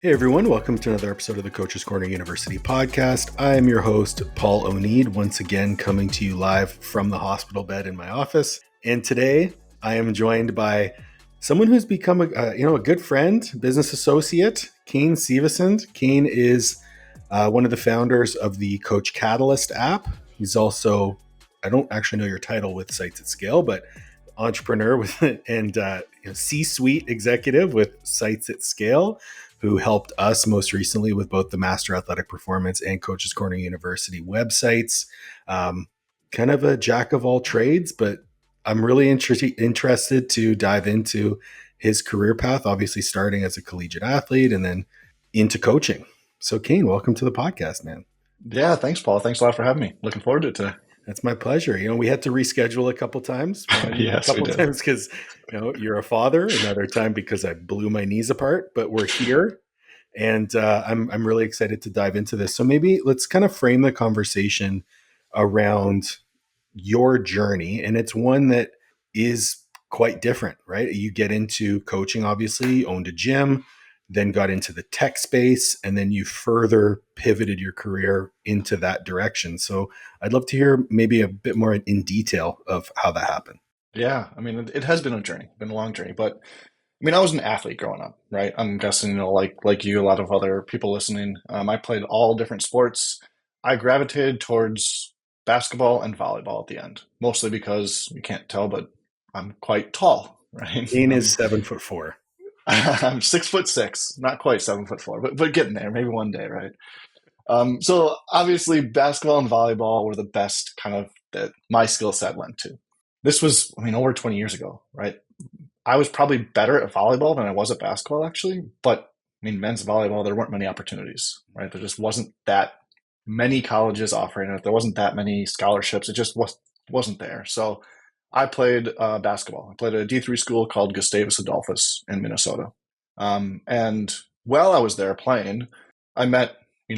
Hey everyone, welcome to another episode of the Coach's Corner University podcast. I am your host, Paul O'Neid, once again coming to you live from the hospital bed in my office. And today I am joined by someone who's become a good friend, business associate, Kane Sivesind. Kane is one of the founders of the Coach Catalyst app. He's also, I don't actually know your title with Sites at Scale, but entrepreneur with and C-suite executive with Sites at Scale, who helped us most recently with both the Master Athletic Performance and Coach's Corner University websites. Kind of a jack of all trades, but I'm really interested to dive into his career path, obviously starting as a collegiate athlete and then into coaching. So Kane, welcome to the podcast, man. Yeah, thanks, Paul. Thanks a lot for having me. Looking forward to it today. That's my pleasure. We had to reschedule a couple times. Yes, a couple times because you're a father. Another time because I blew my knees apart. But we're here, and I'm really excited to dive into this. So maybe let's kind of frame the conversation around your journey, and it's one that is quite different, right? You get into coaching, obviously, owned a gym, then got into the tech space, and then you further pivoted your career into that direction. So I'd love to hear maybe a bit more in detail of how that happened. Yeah, I mean, it has been a journey, been a long journey, but I mean, I was an athlete growing up, right? I'm guessing, like you, a lot of other people listening, I played all different sports. I gravitated towards basketball and volleyball at the end, mostly because you can't tell, but I'm quite tall, right? Kane is 7'4". I'm 6'6", not quite 7'4", but getting there, maybe one day, right? So obviously basketball and volleyball were the best kind of that my skill set went to. This was, over 20 years ago, right? I was probably better at volleyball than I was at basketball, actually. But men's volleyball, there weren't many opportunities, right? There just wasn't that many colleges offering it. There wasn't that many scholarships. It just wasn't there. So I played basketball. I played at a D3 school called Gustavus Adolphus in Minnesota. And while I was there playing, I met, a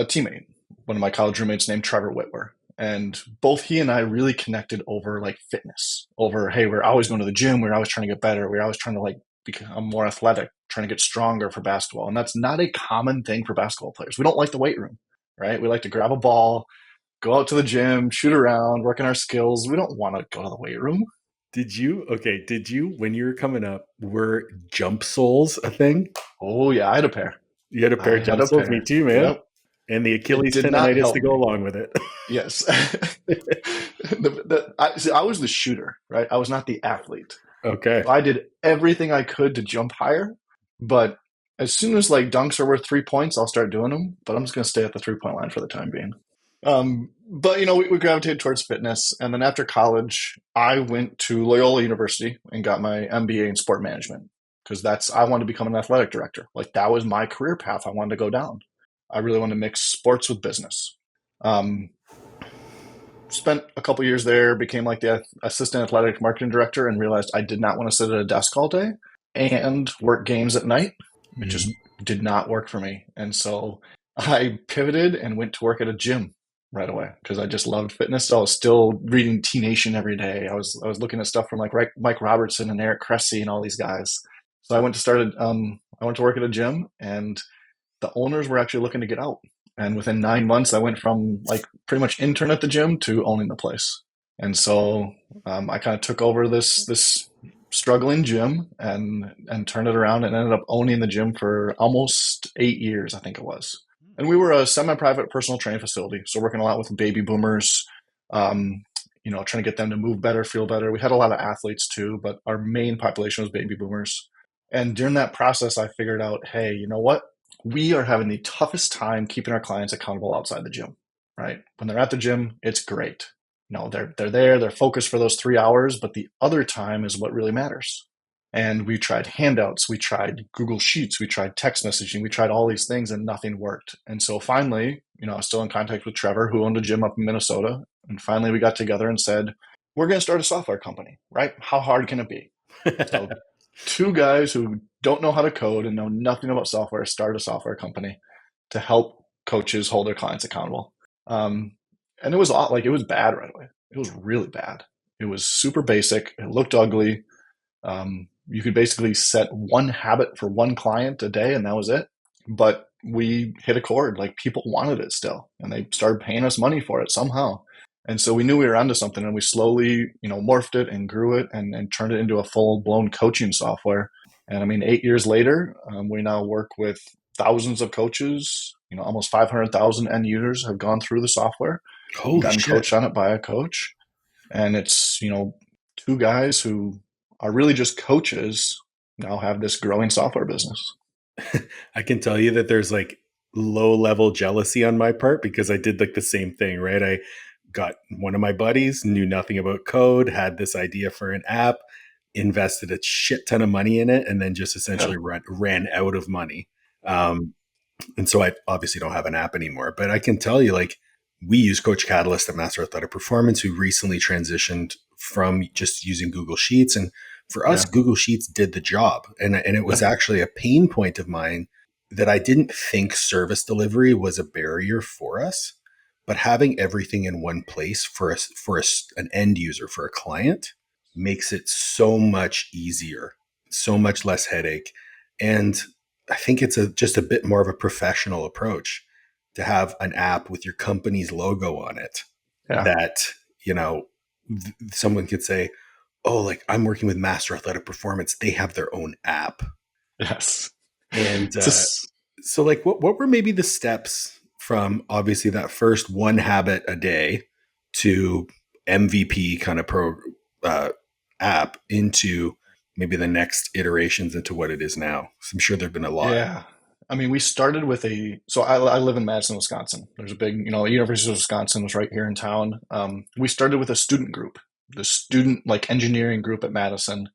teammate, one of my college roommates named Trevor Whitwer. And both he and I really connected over like fitness, over, hey, we're always going to the gym. We're always trying to get better. We're always trying to like become more athletic, trying to get stronger for basketball. And that's not a common thing for basketball players. We don't like the weight room, right? We like to grab a ball, go out to the gym, shoot around, work on our skills. We don't want to go to the weight room. Did you, when you were coming up, were jump soles a thing? Oh, yeah, I had a pair. You had a pair of jump soles? Me too, man. Yep. And the Achilles tendonitis to go along with it. Yes. I was the shooter, right? I was not the athlete. Okay. I did everything I could to jump higher, but as soon as like dunks are worth 3 points, I'll start doing them. But I'm just going to stay at the 3-point line for the time being. But we gravitated towards fitness, and then after college, I went to Loyola University and got my MBA in sport management because I wanted to become an athletic director. Like that was my career path I wanted to go down. I really wanted to mix sports with business. Spent a couple years there, became like the assistant athletic marketing director, and realized I did not want to sit at a desk all day and work games at night. It just did not work for me. And so I pivoted and went to work at a gym right away because I just loved fitness. So I was still reading T Nation every day. I was looking at stuff from like Mike Robertson and Eric Cressy and all these guys. So I went to work at a gym, and the owners were actually looking to get out. And within 9 months, I went from like pretty much intern at the gym to owning the place. And so I kind of took over this struggling gym and turned it around and ended up owning the gym for almost 8 years, I think it was. And we were a semi-private personal training facility. So working a lot with baby boomers, trying to get them to move better, feel better. We had a lot of athletes too, but our main population was baby boomers. And during that process, I figured out, hey, you know what? We are having the toughest time keeping our clients accountable outside the gym, right? When they're at the gym, it's great. They're there, they're focused for those 3 hours, but the other time is what really matters. And we tried handouts, we tried Google Sheets, we tried text messaging, we tried all these things and nothing worked. And so finally, I was still in contact with Trevor, who owned a gym up in Minnesota. And finally we got together and said, we're going to start a software company, right? How hard can it be? So 2 guys who don't know how to code and know nothing about software start a software company to help coaches hold their clients accountable. And it was it was bad right away. It was really bad. It was super basic. It looked ugly. You could basically set one habit for one client a day, and that was it. but we hit a chord. Like people wanted it still, and they started paying us money for it somehow. And so we knew we were onto something, and we slowly, morphed it and grew it and turned it into a full blown coaching software. And I mean, 8 years later, we now work with thousands of coaches. Almost 500,000 end users have gone through the software, Holy gotten shit. coached on it by a coach. And it's, two guys who are really just coaches now have this growing software business. I can tell you that there's like low level jealousy on my part because I did like the same thing, right? I got one of my buddies, knew nothing about code, had this idea for an app, invested a shit ton of money in it, and then just Yeah. essentially ran out of money. Um, and so I obviously don't have an app anymore, but I can tell you, like, we use Coach Catalyst at Master Athletic Performance, who recently transitioned from just using Google Sheets. And for us, Yeah. Google Sheets did the job. And it was Yeah. actually a pain point of mine that I didn't think service delivery was a barrier for us. But having everything in one place for us, an end user, for a client, makes it so much easier, so much less headache. And I think it's just a bit more of a professional approach to have an app with your company's logo on it Yeah. that, you know, someone could say, oh, like I'm working with Master Athletic Performance. They have their own app. Yes. And It's just, so, like, what were maybe the steps from obviously that first one habit a day to MVP kind of uh, app into maybe the next iterations into what it is now? So I'm sure there've been a lot. yeah. I mean, we started with so I live in Madison, Wisconsin. There's a big, University of Wisconsin was right here in town. We started with a student group, the student like engineering group at Madison.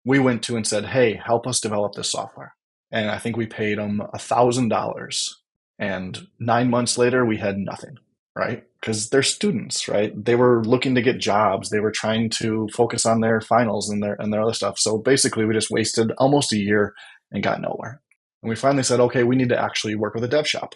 We went to and said, hey, help us develop this software. And I think we paid them $1,000. And 9 months later, we had nothing, right? Because they're students, right? They were looking to get jobs. They were trying to focus on their finals and their other stuff. So basically, we just wasted almost a year and got nowhere. And we finally said, okay, we need to actually work with a dev shop.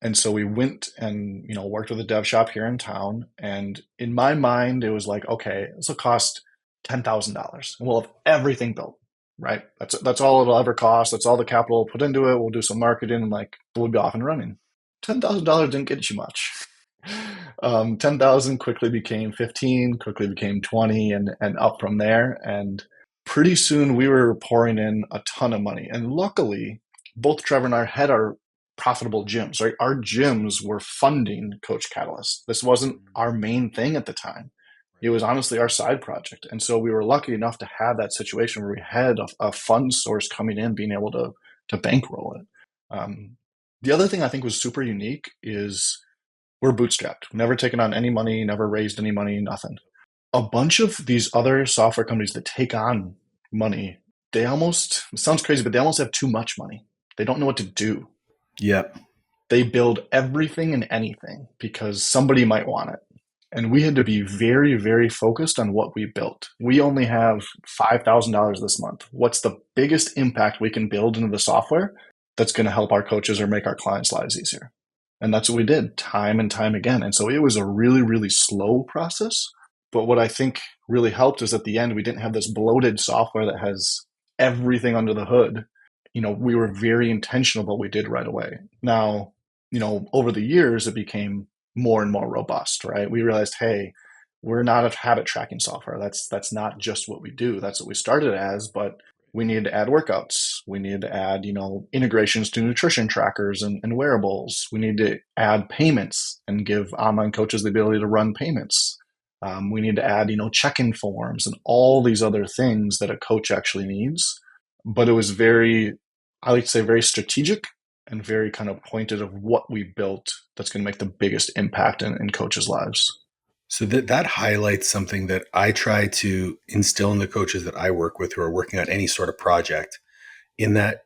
And so we went and worked with a dev shop here in town. And in my mind, it was like, okay, this will cost $10,000, and we'll have everything built. Right? That's all it'll ever cost. That's all the capital we'll put into it. We'll do some marketing, and like we'll be off and running. $10,000 didn't get you much. 10,000 quickly became 15, quickly became 20, and up from there. And pretty soon we were pouring in a ton of money. And luckily, both Trevor and I had our profitable gyms, right? Our gyms were funding Coach Catalyst. This wasn't our main thing at the time. It was honestly our side project. And so we were lucky enough to have that situation where we had a fund source coming in, being able to bankroll it. The other thing I think was super unique is we're bootstrapped. Never taken on any money, never raised any money, nothing. A bunch of these other software companies that take on money, they almost, it sounds crazy, but they almost have too much money. They don't know what to do. Yep. They build everything and anything because somebody might want it. And we had to be very, very focused on what we built. We only have $5,000 this month. What's the biggest impact we can build into the software that's going to help our coaches or make our clients' lives easier? And that's what we did time and time again. And so it was a really, really slow process. But what I think really helped is at the end, we didn't have this bloated software that has everything under the hood. We were very intentional what we did right away. Now, over the years, it became more and more robust, right? We realized, hey, we're not a habit tracking software. That's not just what we do. That's what we started as, but we needed to add workouts. We needed to add, integrations to nutrition trackers and wearables. We need to add payments and give online coaches the ability to run payments. We need to add, check-in forms and all these other things that a coach actually needs. But it was I like to say, very strategic and very kind of pointed of what we built that's going to make the biggest impact in coaches' lives. So that highlights something that I try to instill in the coaches that I work with who are working on any sort of project, in that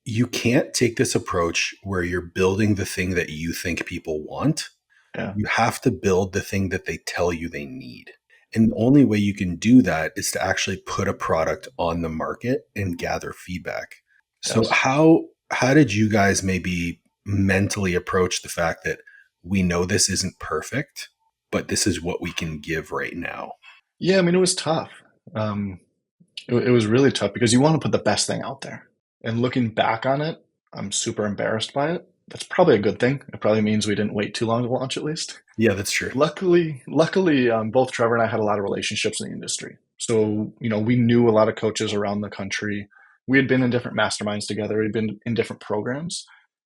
you can't take this approach where you're building the thing that you think people want. Yeah. You have to build the thing that they tell you they need. And the only way you can do that is to actually put a product on the market and gather feedback. So Yes. how did you guys maybe mentally approach the fact that we know this isn't perfect, but this is what we can give right now? Yeah. I mean, it was tough. It was really tough because you want to put the best thing out there. And looking back on it, I'm super embarrassed by it. That's probably a good thing. It probably means we didn't wait too long to launch, at least. Yeah, that's true. Luckily, both Trevor and I had a lot of relationships in the industry. So, we knew a lot of coaches around the country. We had been in different masterminds together. We'd been in different programs.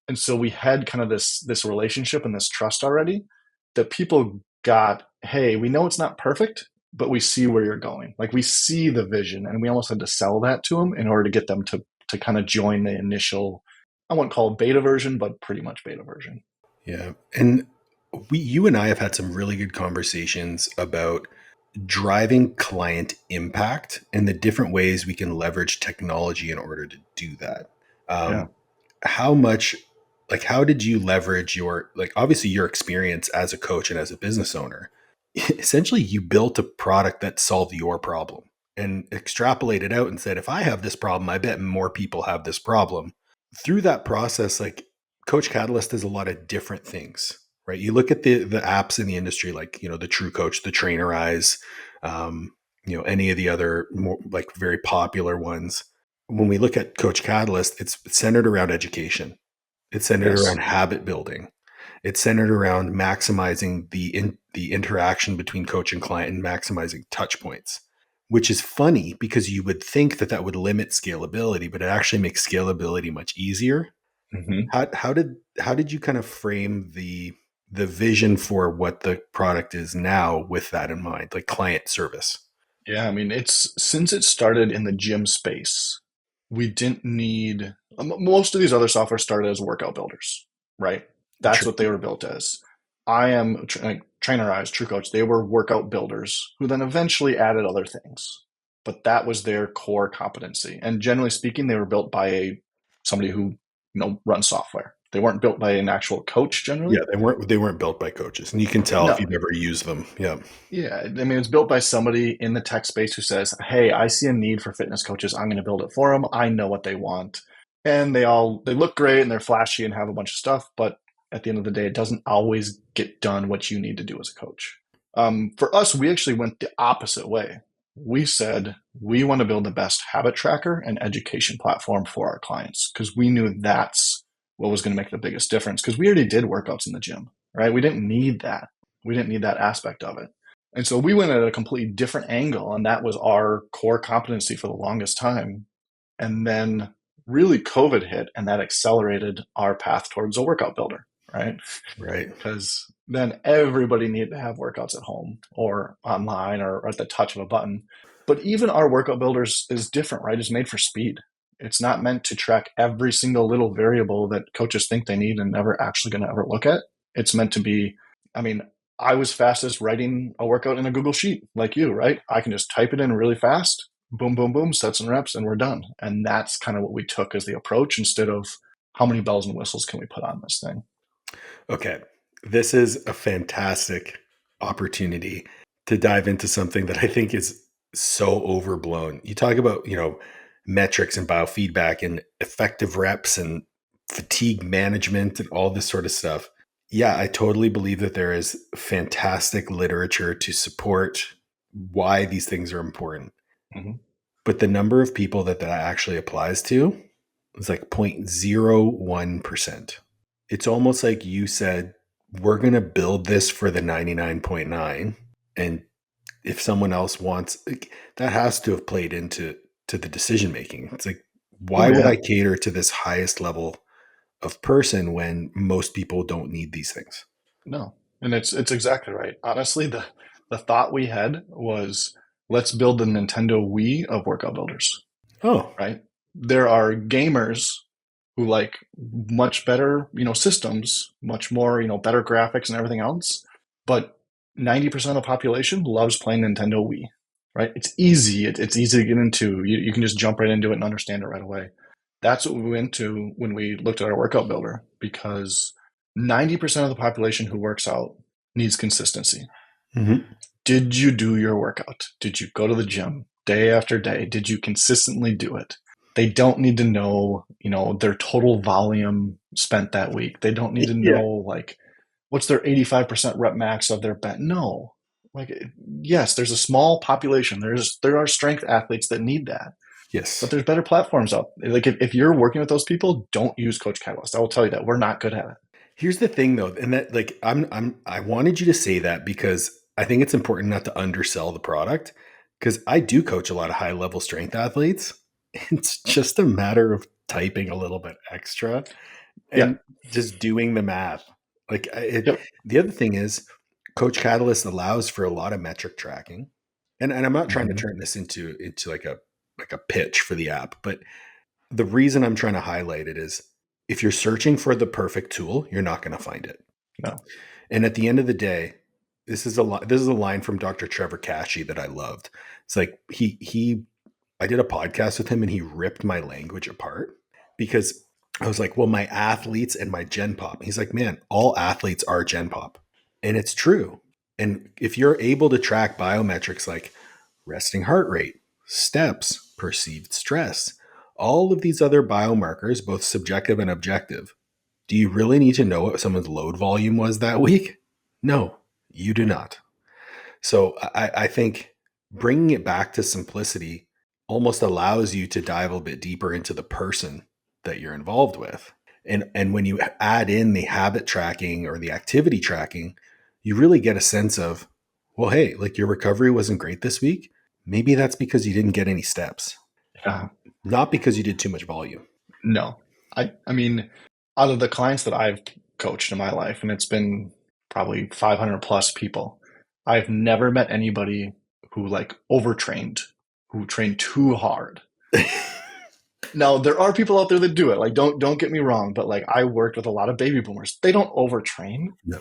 And so we had kind of this relationship and this trust already that people got, hey, we know it's not perfect, but we see where you're going. Like we see the vision, and we almost had to sell that to them in order to get them to kind of join the initial, I won't call it beta version, but pretty much beta version. Yeah. And you and I have had some really good conversations about driving client impact and the different ways we can leverage technology in order to do that. Yeah. Um, how much, like, how did you leverage your, like, obviously your experience as a coach and as a business owner? Essentially, you built a product that solved your problem and extrapolated out and said, if I have this problem, I bet more people have this problem. Through that process, like Coach Catalyst does a lot of different things, right? You look at the apps in the industry, like, the True Coach, the Trainerize, um, any of the other more like very popular ones. When we look at Coach Catalyst, it's centered around education. It's centered Yes. around habit building. It's centered around maximizing the interaction between coach and client and maximizing touch points, which is funny because you would think that would limit scalability, but it actually makes scalability much easier. Mm-hmm. How did you kind of frame the vision for what the product is now with that in mind, like client service? Yeah, I mean, it's since it started in the gym space, we didn't need most of these other software started as workout builders, right? That's True. what they were built as. I am like Trainerize, True Coach. They were workout builders who then eventually added other things, but that was their core competency. And generally speaking, they were built by somebody who runs software. They weren't built by an actual coach Yeah, generally. they weren't built by coaches, and you can tell if No, you've ever used them. Yeah. yeah, I mean, it's built by somebody in the tech space who says, "Hey, I see a need for fitness coaches. I'm going to build it for them. I know what they want." And they look great and they're flashy and have a bunch of stuff, but at the end of the day, it doesn't always get done what you need to do as a coach. For us, we actually went the opposite way. We said we want to build the best habit tracker and education platform for our clients because we knew that's what was going to make the biggest difference because we already did workouts in the gym, right? We didn't need that. We didn't need that aspect of it. And so we went at a completely different angle, and that was our core competency for the longest time. And then really COVID hit, and that accelerated our path towards a workout builder, right? Right. Because then everybody needed to have workouts at home or online or at the touch of a button. But even our workout builders is different, right? It's made for speed. It's not meant to track every single little variable that coaches think they need and never actually going to ever look at. It's meant to be, I mean, I was fastest writing a workout in a Google Sheet like you, right? I can just type it in really fast, boom, boom, boom, sets and reps, and we're done. And that's kind of what we took as the approach instead of how many bells and whistles can we put on this thing? Okay. This is a fantastic opportunity to dive into something that I think is so overblown. You talk about, metrics and biofeedback and effective reps and fatigue management and all this sort of stuff. Yeah, I totally believe that there is fantastic literature to support why these things are important. Mm-hmm. But the number of people that actually applies to is like 0.01%. It's almost like you said, we're going to build this for the 99.9. And if someone else wants, like, that has to have played into the decision making. It's like, Oh why would I yeah, cater to this highest level of person when most people don't need these things? no, and it's exactly right. Honestly, the thought we had was let's build the Nintendo Wii of workout builders. Oh, Right? There are gamers who like much better, systems, much more, better graphics and everything else. But 90% of the population loves playing Nintendo Wii, right? It's easy. It's easy to get into. You can just jump right into it and understand it right away. That's what we went to when we looked at our workout builder because 90% of the population who works out needs consistency. mm-hmm. Did you do your workout? Did you go to the gym day after day? Did you consistently do it? They don't need to know, their total volume spent that week. They don't need to Yeah. know like what's their 85% rep max of their bench. No. Like yes, there's a small population. There are strength athletes that need that. Yes. But there's better platforms out. Like if you're working with those people, don't use Coach Catalyst. I will tell you that we're not good at it. Here's the thing though, and that like I wanted you to say that because I think it's important not to undersell the product because I do coach a lot of high level strength athletes. It's just a matter of typing a little bit extra Yeah. and just doing the math. Like Yep. the other thing is Coach Catalyst allows for a lot of metric tracking. And I'm not trying to Mm-hmm. turn this into like a pitch for the app, but the reason I'm trying to highlight it is if you're searching for the perfect tool, you're not going to find it. No. And at the end of the day, this is a line from Dr. Trevor Cashy that I loved. It's like I did a podcast with him and he ripped my language apart because I was like, well, my athletes and my Gen Pop. He's like, man, all athletes are Gen Pop. And it's true. And if you're able to track biometrics like resting heart rate, steps, perceived stress, all of these other biomarkers, both subjective and objective, do you really need to know what someone's load volume was that week? No, you do not. So I think bringing it back to simplicity almost allows you to dive a bit deeper into the person that you're involved with. And when you add in the habit tracking or the activity tracking, you really get a sense of, well, hey, like your recovery wasn't great this week. Maybe that's because you didn't get any steps, Yeah. not because you did too much volume. No. I mean, out of the clients that I've coached in my life, and it's been probably 500 plus people, I've never met anybody who like overtrained, who trained too hard. Now, there are people out there that do it. Like, don't get me wrong, but like I worked with a lot of baby boomers. They don't overtrain. No.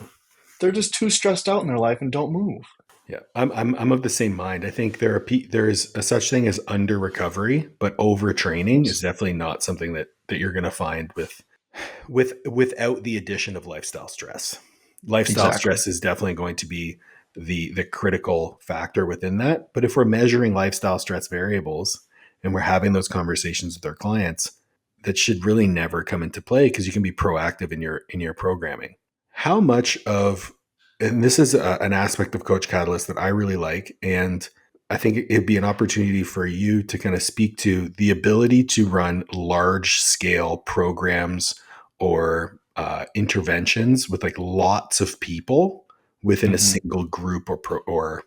They're just too stressed out in their life and don't move. Yeah, I'm of the same mind. I think there is a such thing as under recovery, but overtraining is definitely not something that you're going to find without the addition of lifestyle stress. Lifestyle Exactly. stress is definitely going to be the critical factor within that. But if we're measuring lifestyle stress variables and we're having those conversations with our clients, that should really never come into play because you can be proactive in your programming. How much of and this is an aspect of Coach Catalyst that I really like, and I think it'd be an opportunity for you to kind of speak to the ability to run large scale programs or interventions with like lots of people within a Hmm. single group or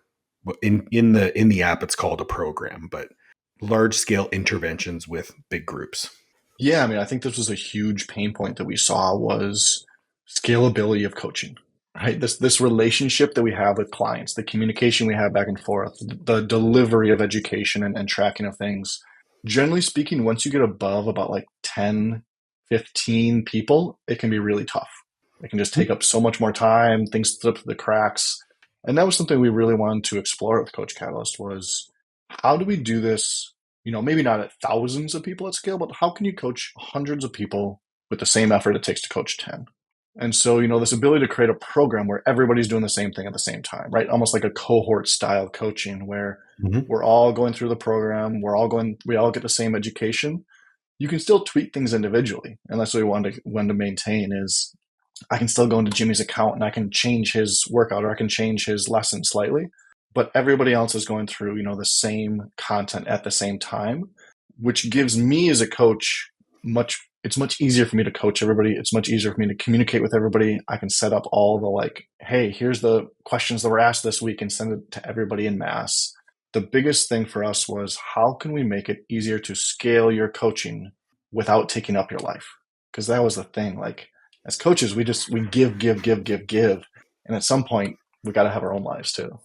in the app it's called a program, but large scale interventions with big groups. Yeah, I mean, I think this was a huge pain point that we saw was scalability of coaching, right? This relationship that we have with clients, the communication we have back and forth, the delivery of education and tracking of things. Generally speaking, once you get above about like 10, 15 people, it can be really tough. It can just take up so much more time, things slip through the cracks. And that was something we really wanted to explore with Coach Catalyst was how do we do this, maybe not at thousands of people at scale, but how can you coach hundreds of people with the same effort it takes to coach 10? And so, this ability to create a program where everybody's doing the same thing at the same time, right? Almost like a cohort style coaching where Mhm. we're all going through the program, we all get the same education. You can still tweak things individually. And that's what we want to maintain is I can still go into Jimmy's account and I can change his workout or I can change his lesson slightly, but everybody else is going through, the same content at the same time, which gives me as a coach it's much easier for me to coach everybody. It's much easier for me to communicate with everybody. I can set up all the like, hey, here's the questions that were asked this week and send it to everybody in mass. The biggest thing for us was how can we make it easier to scale your coaching without taking up your life? Because that was the thing. Like as coaches, we give. And at some point we got to have our own lives too.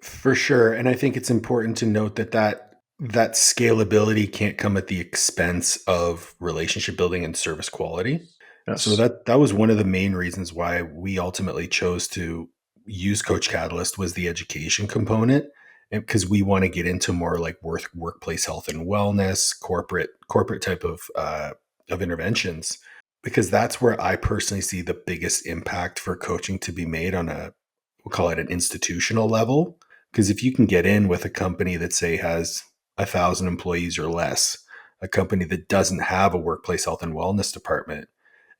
For sure. And I think it's important to note that scalability can't come at the expense of relationship building and service quality. So Yes. that was one of the main reasons why we ultimately chose to use Coach Catalyst was the education component, and because we want to get into more like workplace health and wellness, corporate type of interventions, because that's where I personally see the biggest impact for coaching to be made on we'll call it an institutional level. Because if you can get in with a company that say has 1,000 employees or less, a company that doesn't have a workplace health and wellness department,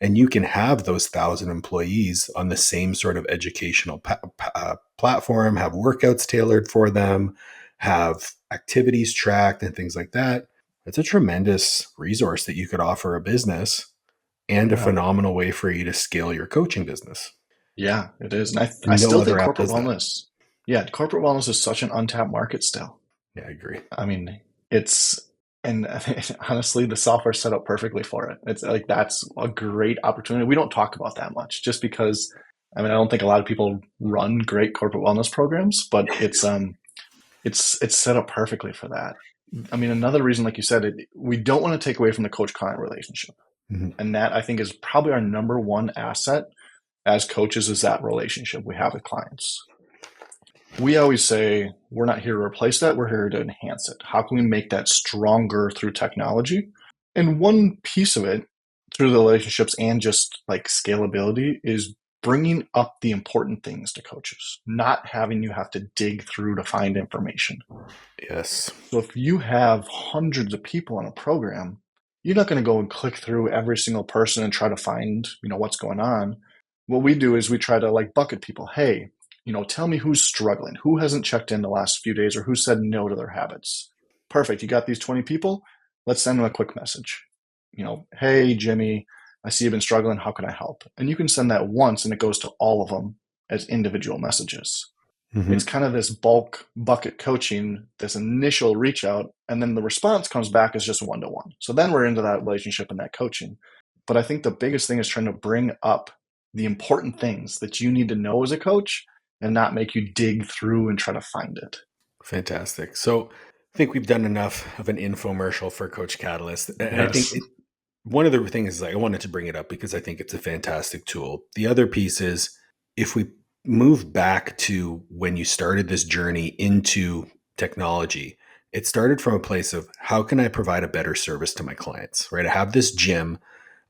and you can have those 1,000 employees on the same sort of educational platform, have workouts tailored for them, have activities tracked and things like that. It's a tremendous resource that you could offer a business and a Yeah. phenomenal way for you to scale your coaching business. Yeah, it is. And I And no still other think app corporate does that. wellness, yeah, corporate wellness is such an untapped market still. Yeah, I agree. I mean, it's, and honestly, the software's set up perfectly for it. It's like, that's a great opportunity. We don't talk about that much just because, I mean, I don't think a lot of people run great corporate wellness programs, but it's set up perfectly for that. I mean, another reason, like you said, we don't want to take away from the coach-client relationship. Mhm. And that I think is probably our number one asset as coaches is that relationship we have with clients. We always say we're not here to replace that, we're here to enhance it. How can we make that stronger through technology? And one piece of it through the relationships and just like scalability is bringing up the important things to coaches, not having you have to dig through to find information. Yes. So if you have hundreds of people in a program, you're not going to go and click through every single person and try to find, what's going on. What we do is we try to like bucket people. Hey, tell me who's struggling, who hasn't checked in the last few days, or who said no to their habits. Perfect. You got these 20 people. Let's send them a quick message. Hey, Jimmy, I see you've been struggling. How can I help? And you can send that once and it goes to all of them as individual messages. Mm-hmm. It's kind of this bulk bucket coaching, this initial reach out, and then the response comes back as just one-to-one. So then we're into that relationship and that coaching. But I think the biggest thing is trying to bring up the important things that you need to know as a coach and not make you dig through and try to find it. Fantastic. So I think we've done enough of an infomercial for Coach Catalyst. And I think Yes. one of the things is I wanted to bring it up because I think it's a fantastic tool. The other piece is if we move back to when you started this journey into technology, it started from a place of how can I provide a better service to my clients, right? I have this gym.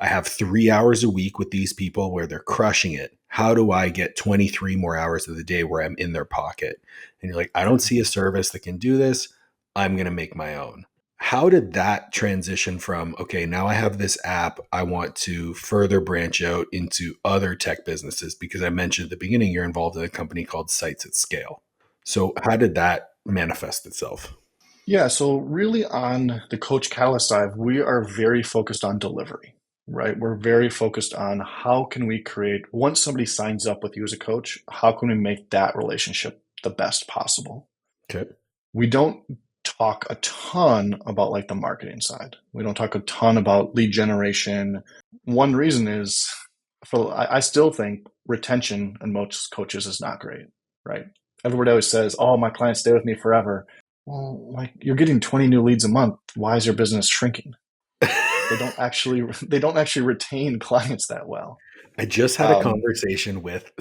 I have 3 hours a week with these people where they're crushing it. How do I get 23 more hours of the day where I'm in their pocket? And you're like, I don't see a service that can do this. I'm going to make my own. How did that transition from, okay, now I have this app, I want to further branch out into other tech businesses? Because I mentioned at the beginning, you're involved in a company called Sites at Scale. So how did that manifest itself? Yeah, so really on the Coach Catalyst side, we are very focused on delivery, right? We're very focused on how can we create, once somebody signs up with you as a coach, how can we make that relationship the best possible? Okay. We don't talk a ton about like the marketing side. We don't talk a ton about lead generation. One reason is I still think retention in most coaches is not great, right? Everybody always says, "Oh, my clients stay with me forever." Well, like you're getting 20 new leads a month. Why is your business shrinking? They don't actually retain clients that well. I just had a Um, conversation with,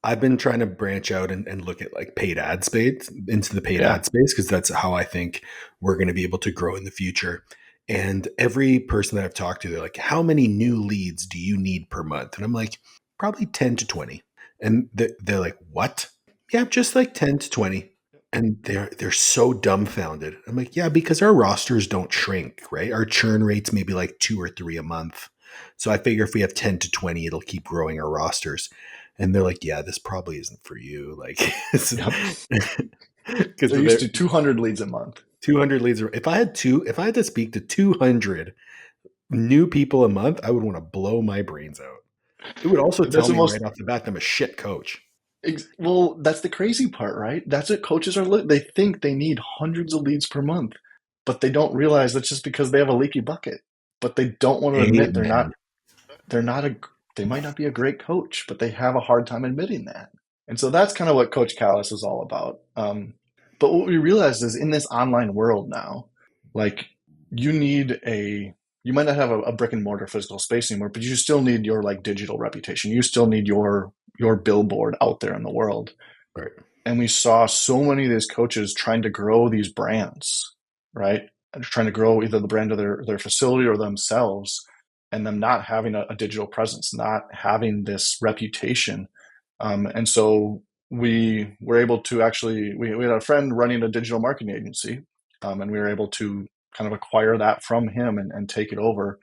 I've been trying to branch out and look at like paid ad space into the paid yeah, ad space because that's how I think we're going to be able to grow in the future. And every person that I've talked to, they're like, how many new leads do you need per month? And I'm like, probably 10 to 20. And they're like, what? Yeah, just like 10 to 20. And they're so dumbfounded. I'm like, yeah, because our rosters don't shrink, right? Our churn rates maybe like 2 or 3 a month. So I figure if we have 10 to 20, it'll keep growing our rosters. And they're like, yeah, this probably isn't for you. Like, yep. because They're used they're to 200 leads a month. 200 leads. If I had to speak to 200 new people a month, I would want to blow my brains out. It would also That's tell the me most right off the bat that I'm a shit coach. Well, that's the crazy part, right? That's what coaches are. They think they need hundreds of leads per month, but they don't realize that's just because they have a leaky bucket. But they don't want to admit Amen. they're not a, they might not be a great coach, but they have a hard time admitting that. And so that's kind of what Coach Callis is all about. But what we realized is in this online world now, like you need you might not have a brick and mortar physical space anymore, but you still need your like digital reputation. You still need your billboard out there in the world. Right. And we saw so many of these coaches trying to grow these brands, right? And trying to grow either the brand of their facility or themselves, and them not having a digital presence, not having this reputation. And so we were able to actually, we had a friend running a digital marketing agency, and we were able to kind of acquire that from him and take it over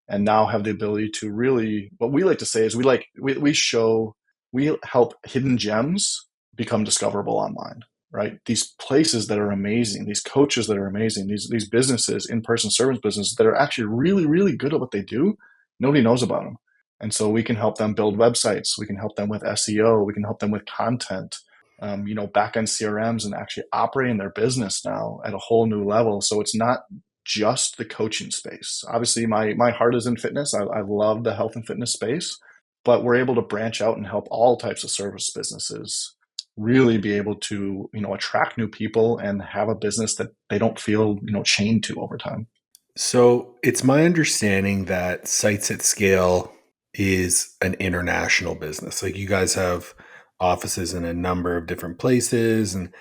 and now have the ability to really, what we like to say is we help hidden gems become discoverable online, right? These places that are amazing, these coaches that are amazing, these businesses, in-person service businesses that are actually really, really good at what they do, nobody knows about them. And so we can help them build websites. We can help them with SEO. We can help them with content, back-end CRMs, and actually operating their business now at a whole new level. So it's not just the coaching space. Obviously, my heart is in fitness. I love the health and fitness space, but we're able to branch out and help all types of service businesses really be able to, attract new people and have a business that they don't feel, chained to over time. So it's my understanding that Sites at Scale is an international business. Like you guys have offices in a number of different places. And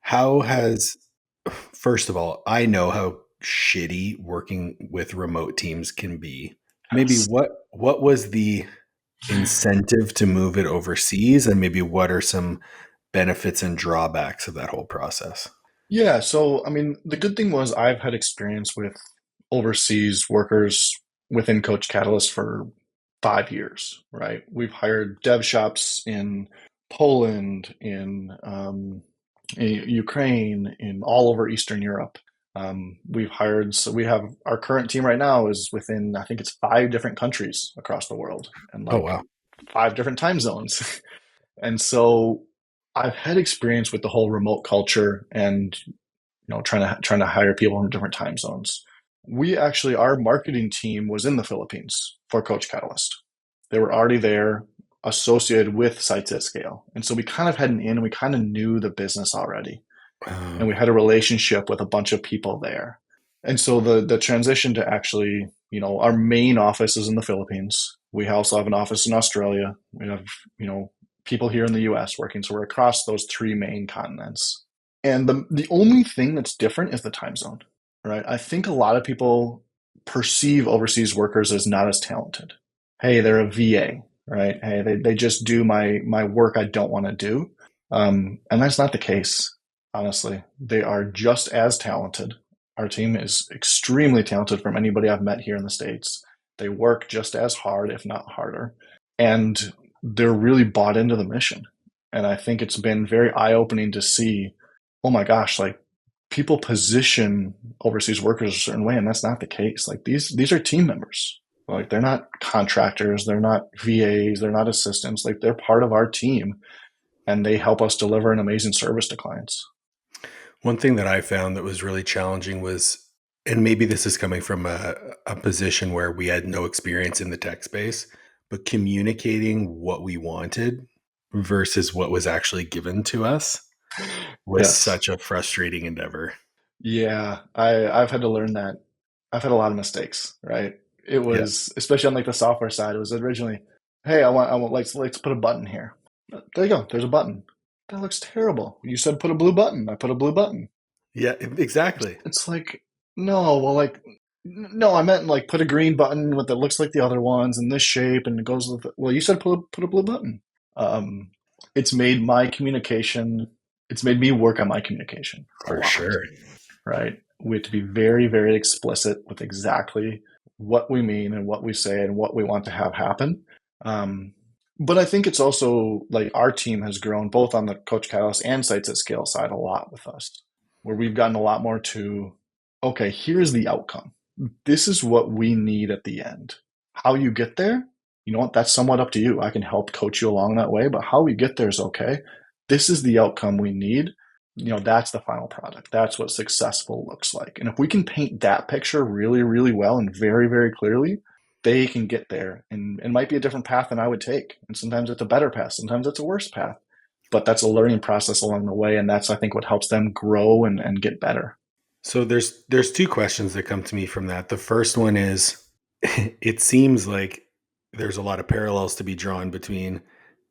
how has, first of all, I know how shitty working with remote teams can be. Maybe Yes. what was the incentive to move it overseas, and maybe what are some benefits and drawbacks of that whole process? Yeah, so I mean, the good thing was I've had experience with overseas workers within Coach Catalyst for 5 years, right? We've hired dev shops in Poland, in Ukraine, in all over Eastern Europe. So we have our current team right now is within, I think it's 5 different countries across the world and Oh like wow. 5 different time zones. And so I've had experience with the whole remote culture and trying to hire people in different time zones. Our marketing team was in the Philippines for Coach Catalyst. They were already there, associated with Sites at Scale, and so we kind of had an in, and we kind of knew the business already, Uh, and we had a relationship with a bunch of people there. And so the transition to actually, our main office is in the Philippines. We also have an office in Australia. We have, people here in the US working. So we're across those three main continents. And the only thing that's different is the time zone, right? I think a lot of people perceive overseas workers as not as talented. Hey, they're a VA, right? Hey, they just do my work I don't want to do. And that's not the case, honestly. They are just as talented. Our team is extremely talented from anybody I've met here in the States. They work just as hard, if not harder. And they're really bought into the mission. And I think it's been very eye opening to see, oh my gosh, like people position overseas workers a certain way, and that's not the case. Like these are team members. Like they're not contractors, they're not VAs, they're not assistants. Like they're part of our team, and they help us deliver an amazing service to clients. One thing that I found that was really challenging was, and maybe this is coming from a position where we had no experience in the tech space, but communicating what we wanted versus what was actually given to us was Yes. such a frustrating endeavor. Yeah, I've had to learn that. I've had a lot of mistakes, right? It Yeah. was especially on like the software side. It was originally, hey, I want let's put a button here. There you go. There's a button. That looks terrible. You said put a blue button. I put a blue button. Yeah, exactly. It's like, no, well, like, no, I meant like put a green button with that looks like the other ones in this shape and it goes with it. Well, you said put a blue button. Um, it's made my communication. It's made me work on my communication a For lot, sure. right? We have to be very, very explicit with exactly what we mean and what we say and what we want to have happen. Um, but I think it's also like our team has grown both on the Coach Catalyst and Sites at Scale side a lot with us, where we've gotten a lot more to, okay, here's the outcome. This is what we need at the end. How you get there, you know what? That's somewhat up to you. I can help coach you along that way, but how we get there is okay. This is the outcome we need. That's the final product. That's what successful looks like. And if we can paint that picture really, really well and very, very clearly, they can get there. And it might be a different path than I would take. And sometimes it's a better path. Sometimes it's a worse path. But that's a learning process along the way. And that's, I think, what helps them grow and get better. So there's two questions that come to me from that. The first one is it seems like there's a lot of parallels to be drawn between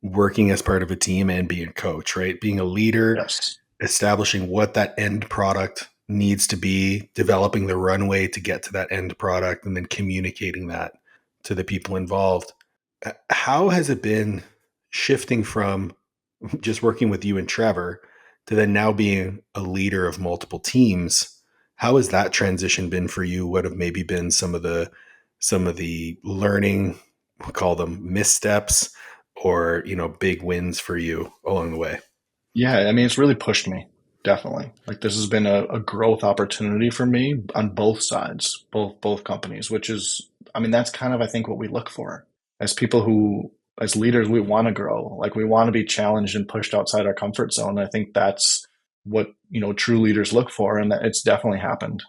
working as part of a team and being a coach, right? Being a leader, Yes. establishing what that end product needs to be, developing the runway to get to that end product, and then communicating that to the people involved. How has it been shifting from just working with you and Trevor to then now being a leader of multiple teams? How has that transition been for you? What have maybe been some of the learning, we'll call them missteps, or big wins for you along the way? Yeah. I mean, it's really pushed me. Definitely. Like this has been a growth opportunity for me on both sides, both companies, which is, I mean, that's kind of, I think, what we look for as people who, as leaders, we want to grow. Like we want to be challenged and pushed outside our comfort zone. I think that's what, true leaders look for, and that it's definitely happened.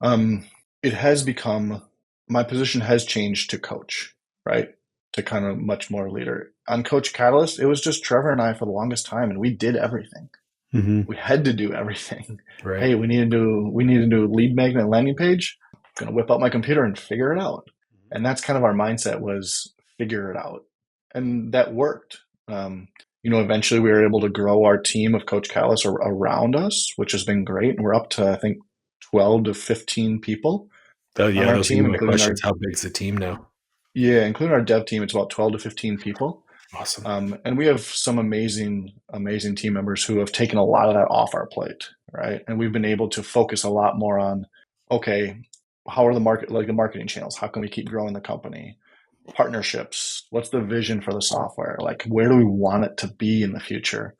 Um, it has become, my position has changed to coach, right? To kind of much more leader. On Coach Catalyst, it was just Trevor and I for the longest time, and we did everything. Mm-hmm. We had to do everything. Right. Hey, we need to do a lead magnet landing page. I'm gonna whip out my computer and figure it out. And that's kind of our mindset, was figure it out, and that worked. Eventually we were able to grow our team of Coach Callis around us, which has been great. And we're up to, I think, 12 to 15 people Oh, on yeah, our those are team, my questions. How big's the team now? including our dev team. It's about 12 to 15 people. Awesome. And we have some amazing team members who have taken a lot of that off our plate, right? And we've been able to focus a lot more on, okay, how are the marketing channels? How can we keep growing the company? Partnerships. What's the vision for the software? Like, where do we want it to be in the future?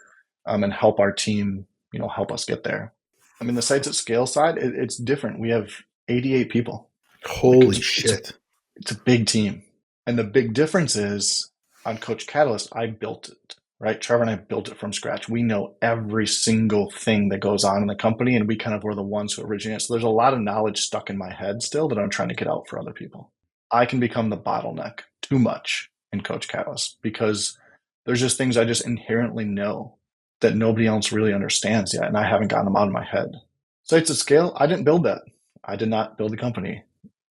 And help our team, help us get there. I mean, the Sites at Scale side, it's different. We have 88 people. Like Holy shit. it's a big team. And the big difference is, on Coach Catalyst, I built it, right? Trevor and I built it from scratch. We know every single thing that goes on in the company, and we kind of were the ones who originated. So there's a lot of knowledge stuck in my head still that I'm trying to get out for other people. I can become the bottleneck too much in Coach Catalyst because there's just things I just inherently know that nobody else really understands yet, and I haven't gotten them out of my head. Sites at Scale, I didn't build that. I did not build the company.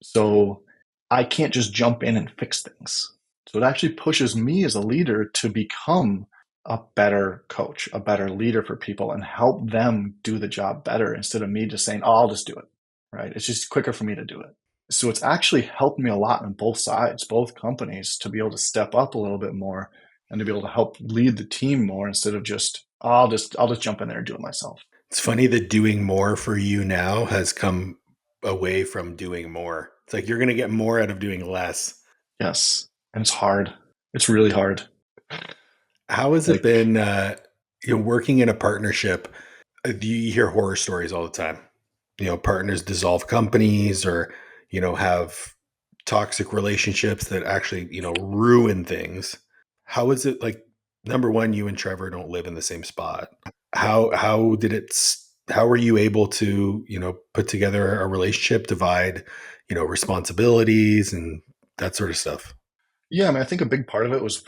So I can't just jump in and fix things. So it actually pushes me as a leader to become a better coach, a better leader for people, and help them do the job better, instead of me just saying, oh, I'll just do it, right? It's just quicker for me to do it. So it's actually helped me a lot on both sides, both companies, to be able to step up a little bit more and to be able to help lead the team more, instead of just, oh, I'll just jump in there and do it myself. It's funny that doing more for you now has come away from doing more. It's like you're going to get more out of doing less. Yes. And it's hard. It's really hard. How has it Like, been working in a partnership? You hear horror stories all the time. Partners dissolve companies, or have toxic relationships that actually ruin things. How is it, like, number one, you and Trevor don't live in the same spot? How were you able to put together a relationship, divide responsibilities and that sort of stuff? yeah, I mean, I think a big part of it was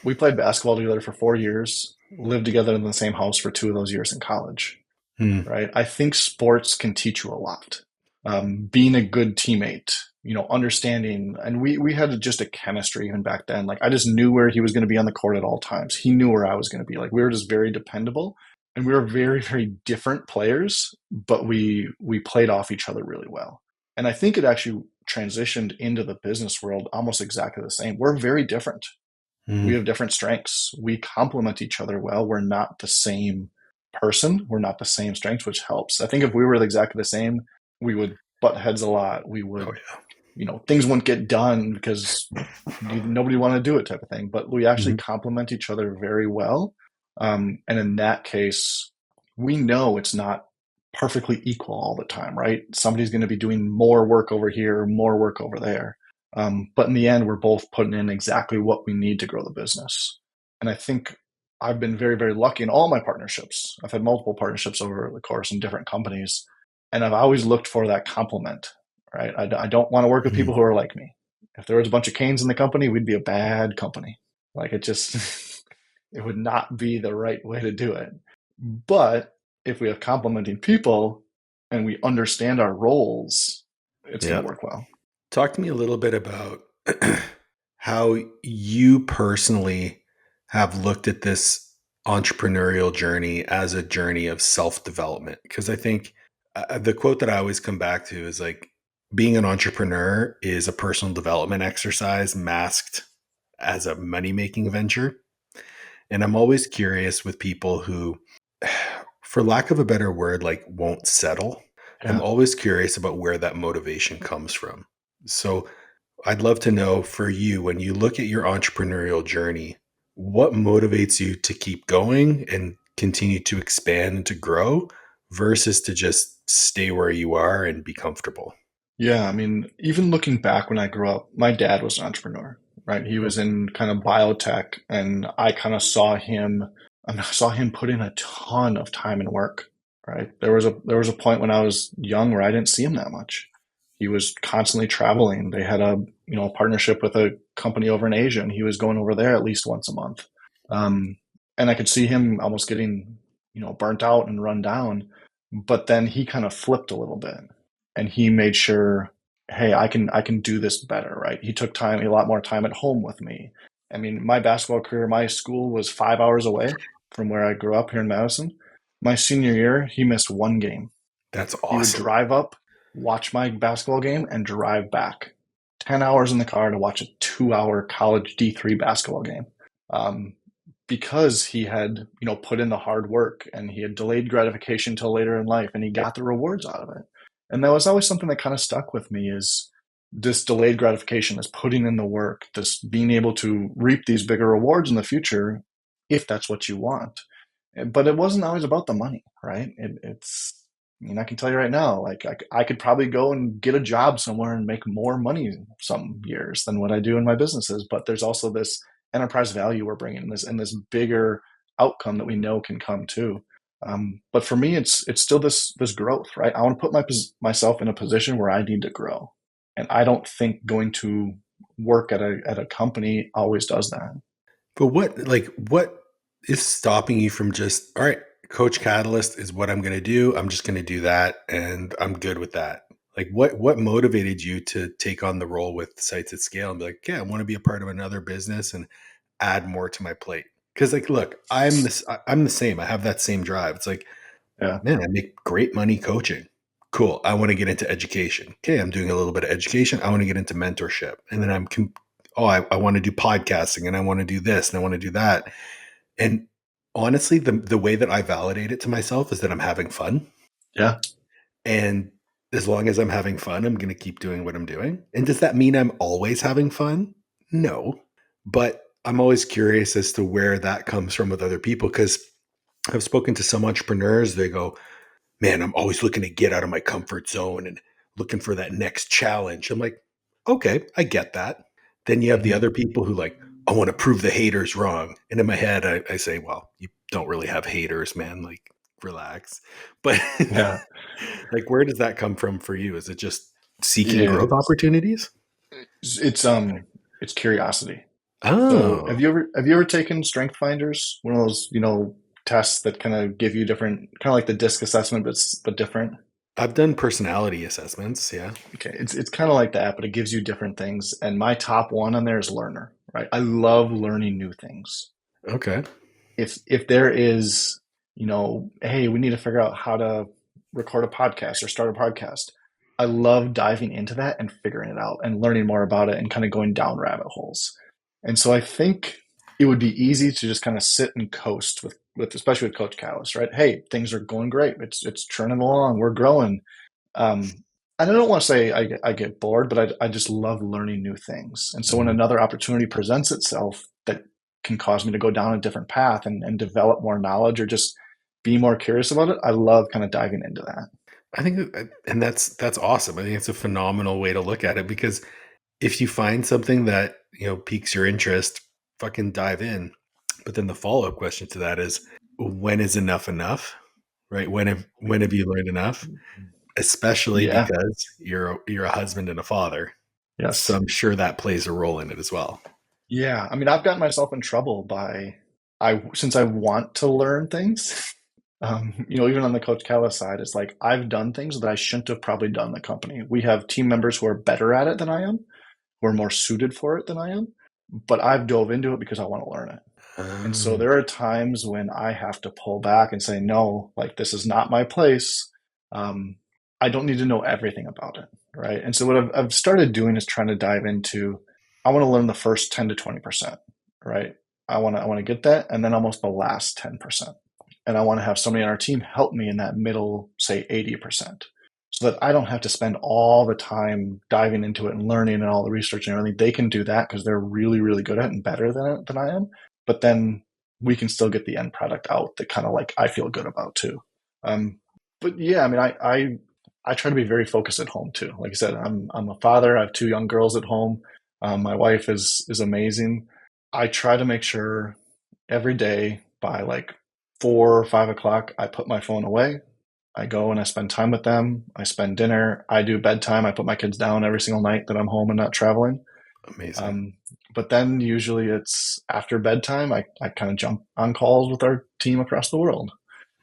we played basketball together for 4 years, lived together in the same house for 2 of those years in college, Hmm. right? I think sports can teach you a lot. Being a good teammate, understanding, and we had just a chemistry even back then. Like, I just knew where he was going to be on the court at all times. He knew where I was going to be. Like, we were just very dependable, and we were very, very different players, but we played off each other really well. And I think it actually transitioned into the business world almost exactly the same. We're very different. We Hmm. have different strengths. We complement each other well. We're not the same person. We're not the same strengths, which helps. I think if we were exactly the same, we would butt heads a lot. We Oh, would, yeah. things wouldn't get done because nobody wanted to do it, type of thing. But we actually Mhm. complement each other very well. And in that case, we know it's not perfectly equal all the time, right? Somebody's going to be doing more work over here, more work over there. But in the end, we're both putting in exactly what we need to grow the business. And I think I've been very, very lucky in all my partnerships. I've had multiple partnerships over the course in different companies, and I've always looked for that complement, right? I don't want to work with people Mhm. who are like me. If there was a bunch of Kanes in the company, we'd be a bad company. Like, it just, it would not be the right way to do it. But if we have complementing people and we understand our roles, it's going Yeah. to work well. Talk to me a little bit about how you personally have looked at this entrepreneurial journey as a journey of self-development. Because I think the quote that I always come back to is, like, being an entrepreneur is a personal development exercise masked as a money-making venture. And I'm always curious with people who, for lack of a better word, like, won't settle. I'm Yeah. always curious about where that motivation comes from. So I'd love to know, for you, when you look at your entrepreneurial journey, what motivates you to keep going and continue to expand and to grow versus to just stay where you are and be comfortable? Yeah, I mean, even looking back when I grew up, my dad was an entrepreneur, right? He was in kind of biotech, and I kind of saw him put in a ton of time and work, right? There was a point when I was young where I didn't see him that much. He was constantly traveling. They had a partnership with a company over in Asia, and he was going over there at least once a month. Um, and I could see him almost getting, burnt out and run down. But then he kind of flipped a little bit, and he made sure, hey, I can do this better, right? He took a lot more time at home with me. I mean, my basketball career, my school was 5 hours away from where I grew up here in Madison. My senior year, he missed one game. That's He would awesome. drive up, watch my basketball game, and drive back. 10 hours in the car to watch a 2-hour college D3 basketball game. Um, because he had, put in the hard work, and he had delayed gratification till later in life, and he got the rewards out of it. And that was always something that kind of stuck with me, is this delayed gratification, this putting in the work, this being able to reap these bigger rewards in the future if that's what you want. But it wasn't always about the money, right? I mean, I can tell you right now, like I could probably go and get a job somewhere and make more money some years than what I do in my businesses. But there's also this enterprise value we're bringing, this bigger outcome that we know can come too. But for me, it's still this growth, right? I want to put myself in a position where I need to grow, and I don't think going to work at a company always does that. But what is stopping you from just, all right, Coach Catalyst is what I'm going to do. I'm just going to do that and I'm good with that. Like what motivated you to take on the role with Sites at Scale and be like, yeah, I want to be a part of another business and add more to my plate? Cuz like look, I'm the same. I have that same drive. It's like, Yeah, man, I make great money coaching. Cool. I want to get into education. Okay, I'm doing a little bit of education. I want to get into mentorship. And then I want to do podcasting and I want to do this and I want to do that. And honestly, the way that I validate it to myself is that I'm having fun. yeah, And as long as I'm having fun, I'm going to keep doing what I'm doing. And does that mean I'm always having fun? No. But I'm always curious as to where that comes from with other people, because I've spoken to some entrepreneurs. They go, man, I'm always looking to get out of my comfort zone and looking for that next challenge. I'm like, okay, I get that. Then you have the hmm other people who like, I want to prove the haters wrong. And in my head, I say, well, you don't really have haters, man. Like, relax. But yeah, like, where does that come from for you? Is it just seeking yeah. growth opportunities? It's curiosity. So Oh, have you ever taken Strength Finders? One of those, tests that kind of give you different, kind of like the DISC assessment, but different. I've done personality assessments. Yeah. Okay, it's kind of like that, but it gives you different things. And my top one on there is learner, right? I love learning new things. Okay. If there is, hey, we need to figure out how to record a podcast or start a podcast. I love diving into that and figuring it out and learning more about it and kind of going down rabbit holes. And so I think it would be easy to just kind of sit and coast with especially with Coach Callis, right? Hey, things are going great. It's churning along. We're growing. And I don't want to say I get bored, but I just love learning new things. And so when Mhm. another opportunity presents itself that can cause me to go down a different path and develop more knowledge or just be more curious about it, I love kind of diving into that. I think, and that's awesome. I think it's a phenomenal way to look at it, because if you find something that piques your interest, fucking dive in. But then the follow up question to that is, when is enough enough? Right? When have you learned enough? Especially Yeah. because you're a husband and a father, so Yes. I'm sure that plays a role in it as well. Yeah. I mean, I've gotten myself in trouble since I want to learn things. Even on the Coach Callis side, it's like I've done things that I shouldn't have probably done in the company. We have team members who are better at it than I am, who are more suited for it than I am, but I've dove into it because I want to learn it. And so Um, there are times when I have to pull back and say, no, like this is not my place. Um, I don't need to know everything about it. Right. And so what I've started doing is trying to dive into, I want to learn the first 10 to 20%. Right. I want to get that. And then almost the last 10%. And I want to have somebody on our team help me in that middle, say 80%, so that I don't have to spend all the time diving into it and learning and all the research and everything. They can do that because they're really, really good at it and better than I am. But then we can still get the end product out that kind of like I feel good about too. Um, but yeah, I mean, I try to be very focused at home too. Like I said, I'm a father. I have two young girls at home. My wife is amazing. I try to make sure every day by like 4 or 5 o'clock, I put my phone away. I go and I spend time with them. I spend dinner. I do bedtime. I put my kids down every single night that I'm home and not traveling. Amazing. Um, but then usually it's after bedtime, I kind of jump on calls with our team across the world.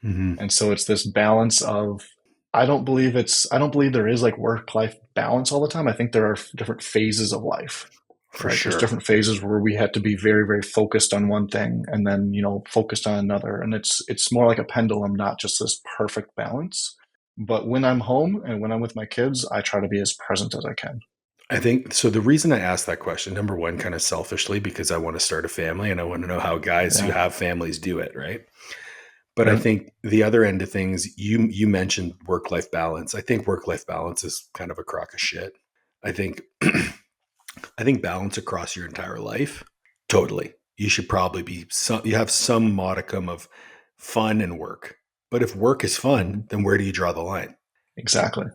Hmm. And so it's this balance of, I don't believe there is like work life balance all the time. I think there are different phases of life, For right? There's sure. different phases where we have to be very, very focused on one thing and then, focused on another. And it's more like a pendulum, not just this perfect balance. But when I'm home and when I'm with my kids, I try to be as present as I can. I think so. The reason I asked that question, number one, kind of selfishly, because I want to start a family and I want to know how guys who Yeah. have families do it, right? But I Right. think the other end of things, you mentioned work life balance. I think work life balance is kind of a crock of shit. I think I think balance across your entire life, totally. You should probably be you have some modicum of fun and work. But if work is fun, Mhm. then where do you draw the line? Exactly.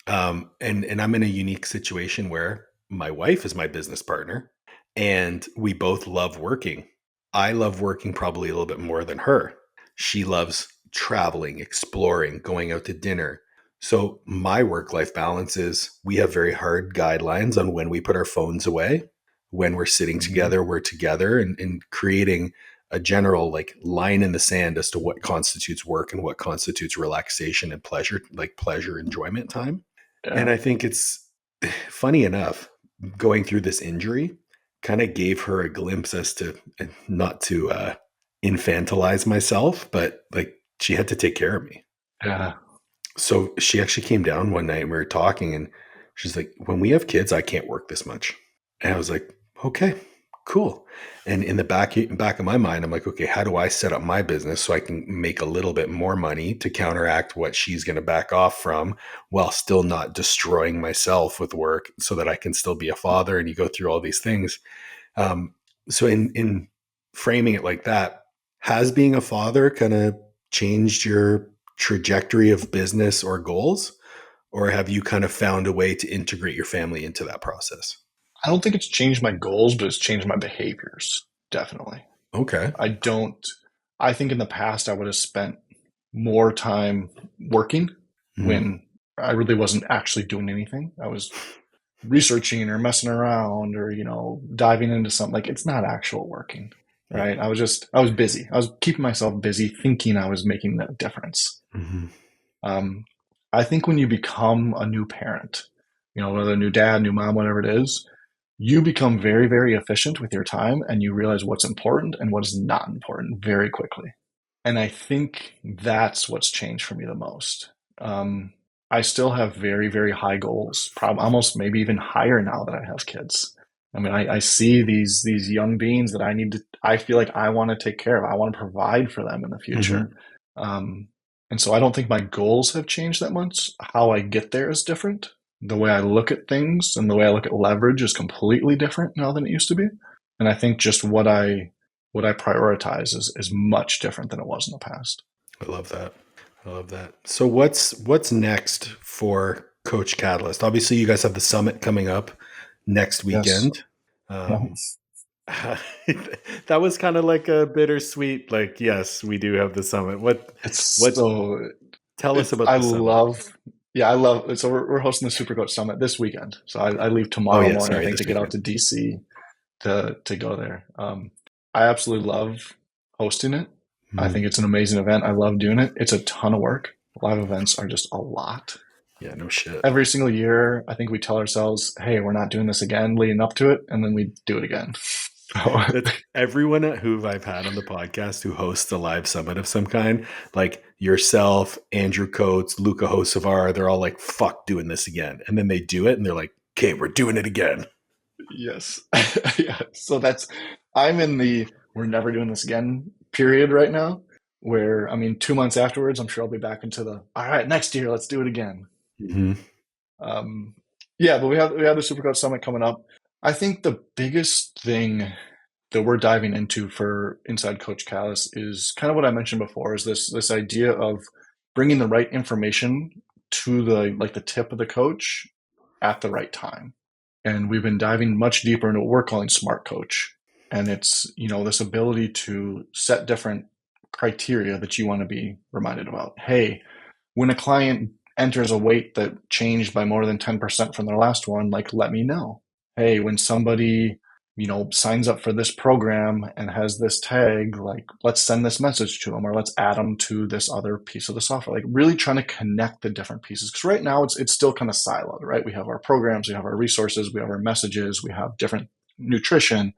And I'm in a unique situation where my wife is my business partner, and we both love working. I love working probably a little bit more than her. She loves traveling, exploring, going out to dinner. So my work life balance is we have very hard guidelines on when we put our phones away. When we're sitting Mhm. together, we're together, and creating a general like line in the sand as to what constitutes work and what constitutes relaxation and pleasure, like pleasure enjoyment time. And Yeah. I think it's funny enough, going through this injury kind of gave her a glimpse as to, not to infantilize myself, but like she had to take care of me. Yeah. So she actually came down one night and we were talking, and she's like, when we have kids, I can't work this much. And I was like, okay, cool. And in the back of my mind, I'm like, okay, how do I set up my business so I can make a little bit more money to counteract what she's going to back off from, while still not destroying myself with work, so that I can still be a father? And you go through all these things. Um, so in framing it like that, has being a father kind of changed your trajectory of business or goals, or have you kind of found a way to integrate your family into that process? I don't think it's changed my goals, but it's changed my behaviors. Definitely. Okay. I don't, I think in the past I would have spent more time working Mm-hmm. when I really wasn't actually doing anything. I was researching or messing around or, diving into something. Like it's not actual working, Yeah. right? I was busy. I was keeping myself busy thinking I was making that difference. Mm-hmm. Um, I think when you become a new parent, whether a new dad, new mom, whatever it is, you become very, very efficient with your time and you realize what's important and what is not important very quickly. And I think that's what's changed for me the most. Um, I still have very, very high goals, probably almost maybe even higher now that I have kids. I mean, I see these young beings that I feel like I want to take care of. I want to provide for them in the future. Mm-hmm. Um, and so I don't think my goals have changed that much. How I get there is different. The way I look at things and the way I look at leverage is completely different now than it used to be. And I think just what I prioritize is much different than it was in the past. I love that. I love that. So what's next for Coach Catalyst? Obviously, you guys have the summit coming up next Yes. weekend. Yeah. Um, that was kind of like a bittersweet, like, yes, we do have the summit. It's What, so tell us it's about I the summit. love yeah, I love it. So we're hosting the Supercoach Summit this weekend. So I leave Oh, tomorrow yeah, morning, I sorry, think, this to get out weekend. to DC to go there. I absolutely love hosting it. I Mhm. think it's an amazing event. I love doing it. It's a ton of work. Live events are just a lot. Yeah, no shit. Every single year, I think we tell ourselves, "Hey, we're not doing this again," leading up to it, and then we do it again. So That's everyone who I've had on the podcast who hosts a live summit of some kind, like yourself, Andrew Coates, Luca Hosevar, they're all like, fuck doing this again. And then they do it and they're like, okay, we're doing it again. yes, yeah. So I'm in the we're never doing this again period right now. Where I mean, 2 months afterwards, I'm sure I'll be back into the all right, next year, let's do it again. Mm-hmm. Um, yeah, but we have the Supercoach Summit coming up. I think the biggest thing that we're diving into for Inside Coach Callis is kind of what I mentioned before, is this idea of bringing the right information to the tip of the coach at the right time. And we've been diving much deeper into what we're calling Smart Coach. And it's, this ability to set different criteria that you want to be reminded about. Hey, when a client enters a weight that changed by more than 10% from their last one, let me know. Hey, when somebody, signs up for this program and has this tag, let's send this message to them, or let's add them to this other piece of the software. Really trying to connect the different pieces. Because right now it's still kind of siloed, right? We have our programs, we have our resources, we have our messages, we have different nutrition,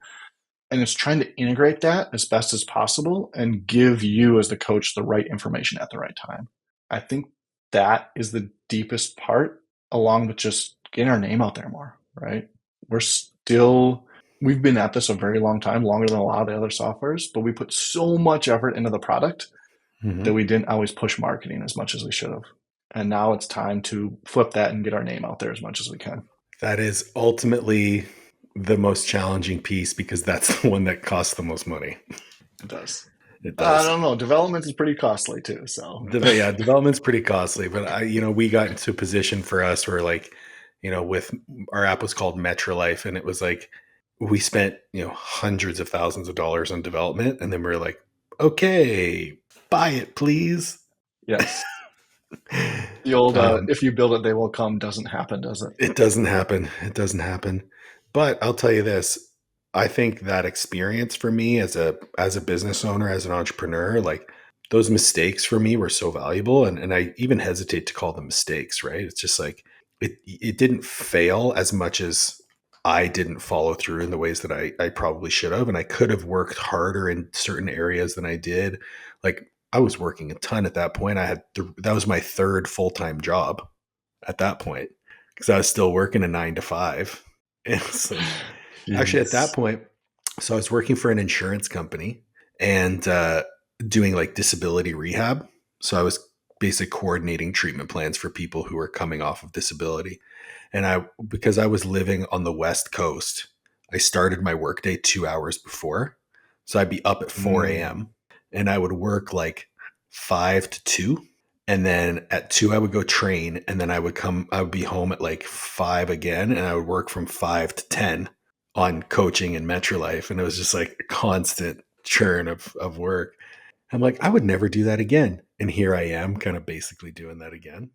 and it's trying to integrate that as best as possible and give you as the coach the right information at the right time. I think that is the deepest part, along with just getting our name out there more, right? We've been at this a very long time, longer than a lot of the other softwares, but we put so much effort into the product that we didn't always push marketing as much as we should have. And now it's time to flip that and get our name out there as much as we can. That is ultimately the most challenging piece, because that's the one that costs the most money. It does. It does. I don't know. Development is pretty costly too. So Yeah, development's pretty costly, but we got into a position for us where with our app was called MetroLife, and it was we spent, hundreds of thousands of dollars on development, and then we were like, okay, buy it, please. Yes. The old, if you build it, they will come doesn't happen, does it? It doesn't happen. It doesn't happen. But I'll tell you this, I think that experience for me as a business owner, as an entrepreneur, those mistakes for me were so valuable. And I even hesitate to call them mistakes, right? It's just it didn't fail as much as I didn't follow through in the ways that I probably should have. And I could have worked harder in certain areas than I did. I was working a ton at that point. That was my third full-time job at that point, because I was still working a 9 to 5. And so actually at that point, so I was working for an insurance company and doing disability rehab. So I was basically coordinating treatment plans for people who were coming off of disability. And because I was living on the West Coast, I started my workday 2 hours before. So I'd be up at 4 a.m. and I would work 5 to 2. And then at 2, I would go train. And then I would be home at 5 again. And I would work from 5 to 10 on coaching and MetroLife. And it was just a constant churn of work. I'm I would never do that again. And here I am kind of basically doing that again.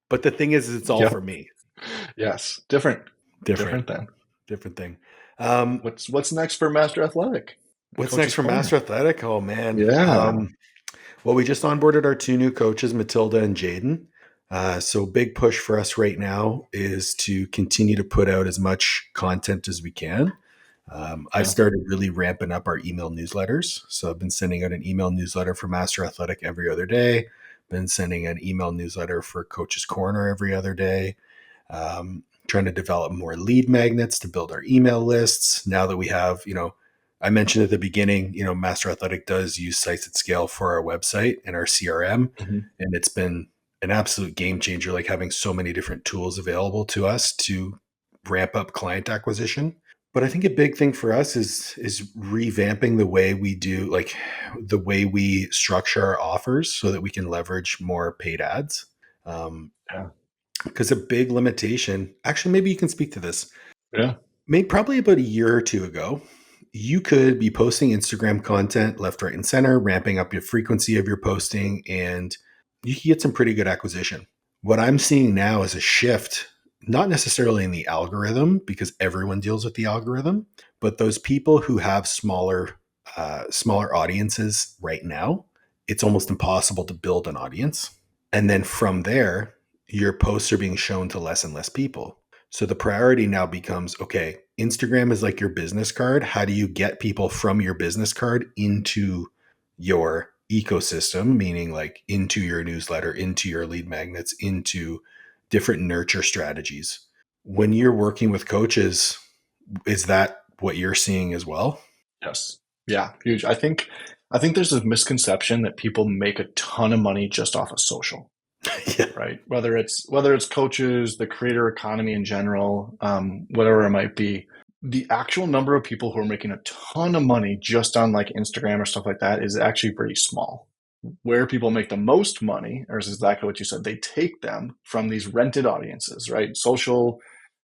But the thing is it's all for me. Yes. Different thing. Different thing. What's next for Master Athletic? What's next for Master Athletic? Oh man. Yeah. Well, we just onboarded our 2 new coaches, Matilda and Jaden. So big push for us right now is to continue to put out as much content as we can. I've started really ramping up our email newsletters. So I've been sending out an email newsletter for Master Athletic every other day. Been sending an email newsletter for Coach's Corner every other day. Trying to develop more lead magnets to build our email lists. Now that we have, I mentioned at the beginning, Master Athletic does use Sites at Scale for our website and our CRM. And it's been an absolute game changer, having so many different tools available to us to ramp up client acquisition. But I think a big thing for us is revamping the way we do, the way we structure our offers so that we can leverage more paid ads. Because a big limitation, actually, maybe you can speak to this. Yeah. Probably about a year or 2 ago, you could be posting Instagram content left, right, and center, ramping up your frequency of your posting, and you can get some pretty good acquisition. What I'm seeing now is a shift, not necessarily in the algorithm, because everyone deals with the algorithm, but those people who have smaller audiences right now, it's almost impossible to build an audience. And then from there, your posts are being shown to less and less people. So the priority now becomes, okay, Instagram is like your business card. How do you get people from your business card into your ecosystem, meaning into your newsletter, into your lead magnets, into different nurture strategies? When you're working with coaches, is that what you're seeing as well? Yes. Yeah, huge. I think there's a misconception that people make a ton of money just off of social. Yeah. Right. Whether it's coaches, the creator economy in general, whatever it might be, the actual number of people who are making a ton of money just on Instagram or stuff like that is actually pretty small. Where people make the most money, or is exactly what you said, they take them from these rented audiences, right? Social,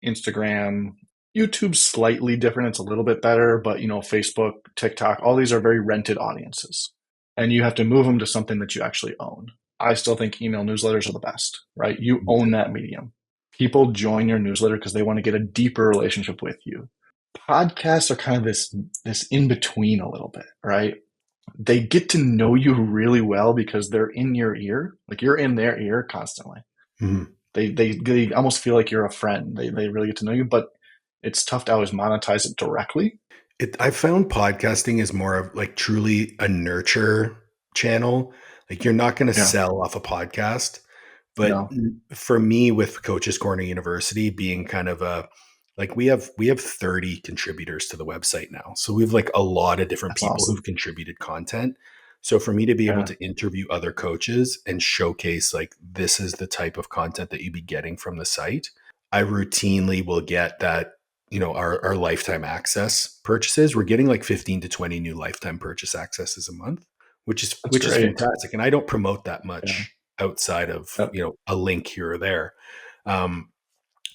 Instagram, YouTube's slightly different. It's a little bit better, but Facebook, TikTok, all these are very rented audiences. And you have to move them to something that you actually own. I still think email newsletters are the best, right? You own that medium. People join your newsletter because they want to get a deeper relationship with you. Podcasts are kind of this in between a little bit, right? They get to know you really well because they're in your ear, like you're in their ear constantly. Mhm. They almost feel like you're a friend. They really get to know you, but it's tough to always monetize it directly. I found podcasting is more of like truly a nurture channel. Like you're not going to Yeah, sell off a podcast, but no, for me with Coaches Corner University being kind of a like we have 30 contributors to the website now. So we have like a lot of different that's people awesome. who've contributed content. So for me to be able Yeah, to interview other coaches and showcase like this is the type of content that you'd be getting from the site, I routinely will get that our lifetime access purchases. We're getting like 15 to 20 new lifetime purchase accesses a month, which is that's which is great. fantastic. And I don't promote that Yeah, much outside of yeah, a link here or there. Um,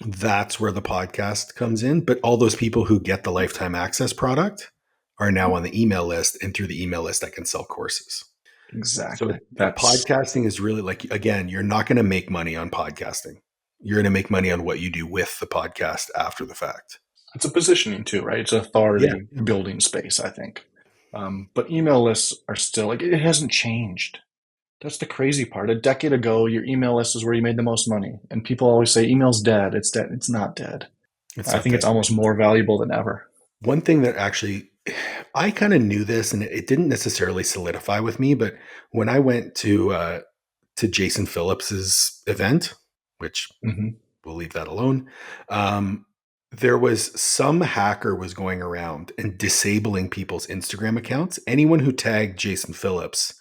that's where the podcast comes in. But all those people who get the lifetime access product are now on the email list, and through the email list, I can sell courses. So exactly. podcasting is really like, again, you're not going to make money on podcasting. You're going to make money on what you do with the podcast after the fact. It's a positioning too, right? It's Yeah. authority building space, I think. But email lists are still like it hasn't changed. That's the crazy part. A decade ago, your email list is where you made the most money, and people always say email's dead. It's dead. It's not dead. It's I not think it's dead. almost more valuable than ever. One thing that actually, I kind of knew this and it didn't necessarily solidify with me, but when I went to Jason Phillips's event, which Hmm. we'll leave that alone, there was some hacker was going around and disabling people's Instagram accounts. Anyone who tagged Jason Phillips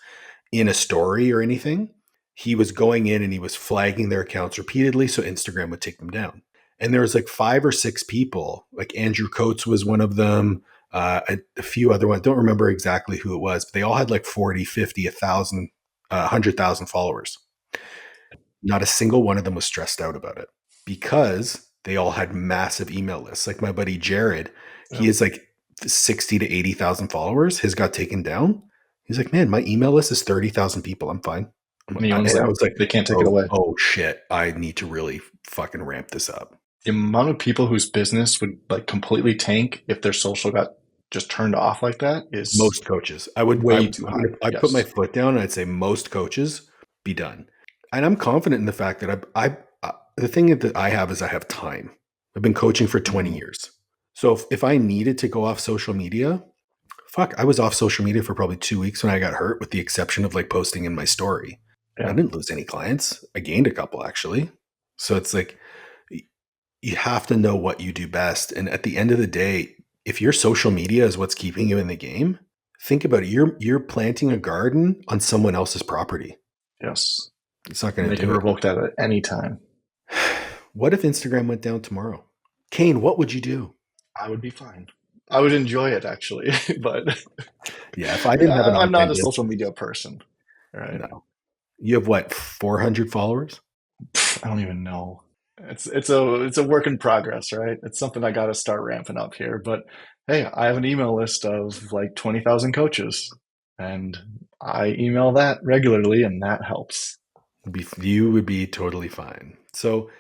in a story or anything, he was going in and he was flagging their accounts repeatedly so Instagram would take them down. And there was like 5 or 6 people, like Andrew Coates was one of them, a few other ones. Don't remember exactly who it was, but they all had like 40, 50, 1,000, 100,000 followers. Not a single one of them was stressed out about it because they all had massive email lists. Like my buddy Jared, he Yep. has like 60 to 80,000 followers. His got taken down. He's like, man, my email list is 30,000 people. I'm fine. And he owns And I that. was like, They can't take it away. oh shit. I need to really fucking ramp this up. The amount of people whose business would like completely tank if their social got just turned off like that is Most coaches, way too high. I'd put my Yes. foot down and I'd say most coaches be done. And I'm confident in the fact that the thing that I have is I have time. I've been coaching for 20 Hmm. years. So if I needed to go off social media, fuck, I was off social media for probably 2 weeks when I got hurt, with the exception of like posting in my story. I Yeah. didn't lose any clients. I gained a couple actually. So it's like, you have to know what you do best. And at the end of the day, if your social media is what's keeping you in the game, think about it. You're planting a garden on someone else's property. Yes. It's not And going they to can do it. revoke that at any time. What if Instagram went down tomorrow? Kane, what would you do? I would be fine. I would enjoy it actually, but Yeah, if I didn't have an I'm not online a business, social media person. Right? no. You have what, 400 followers? I don't even know. It's a work in progress, right? It's something I got to start ramping up here. But hey, I have an email list of like 20,000 coaches, and I email that regularly, and that helps. You would be totally fine. So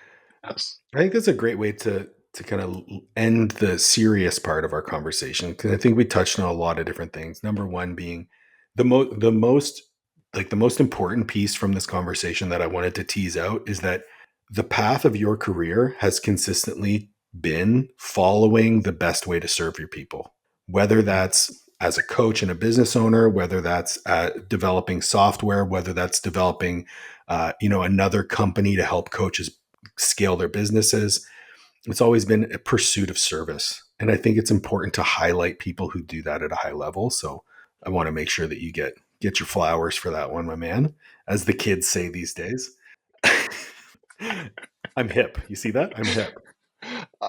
Yes. I think that's a great way to kind of end the serious part of our conversation, because I think we touched on a lot of different things. Number one being the most important piece from this conversation that I wanted to tease out is that the path of your career has consistently been following the best way to serve your people, whether that's as a coach and a business owner, whether that's developing software, whether that's developing another company to help coaches scale their businesses. It's always been a pursuit of service. And I think it's important to highlight people who do that at a high level. So I want to make sure that you get your flowers for that one, my man, as the kids say these days. I'm hip. You see that? I'm hip.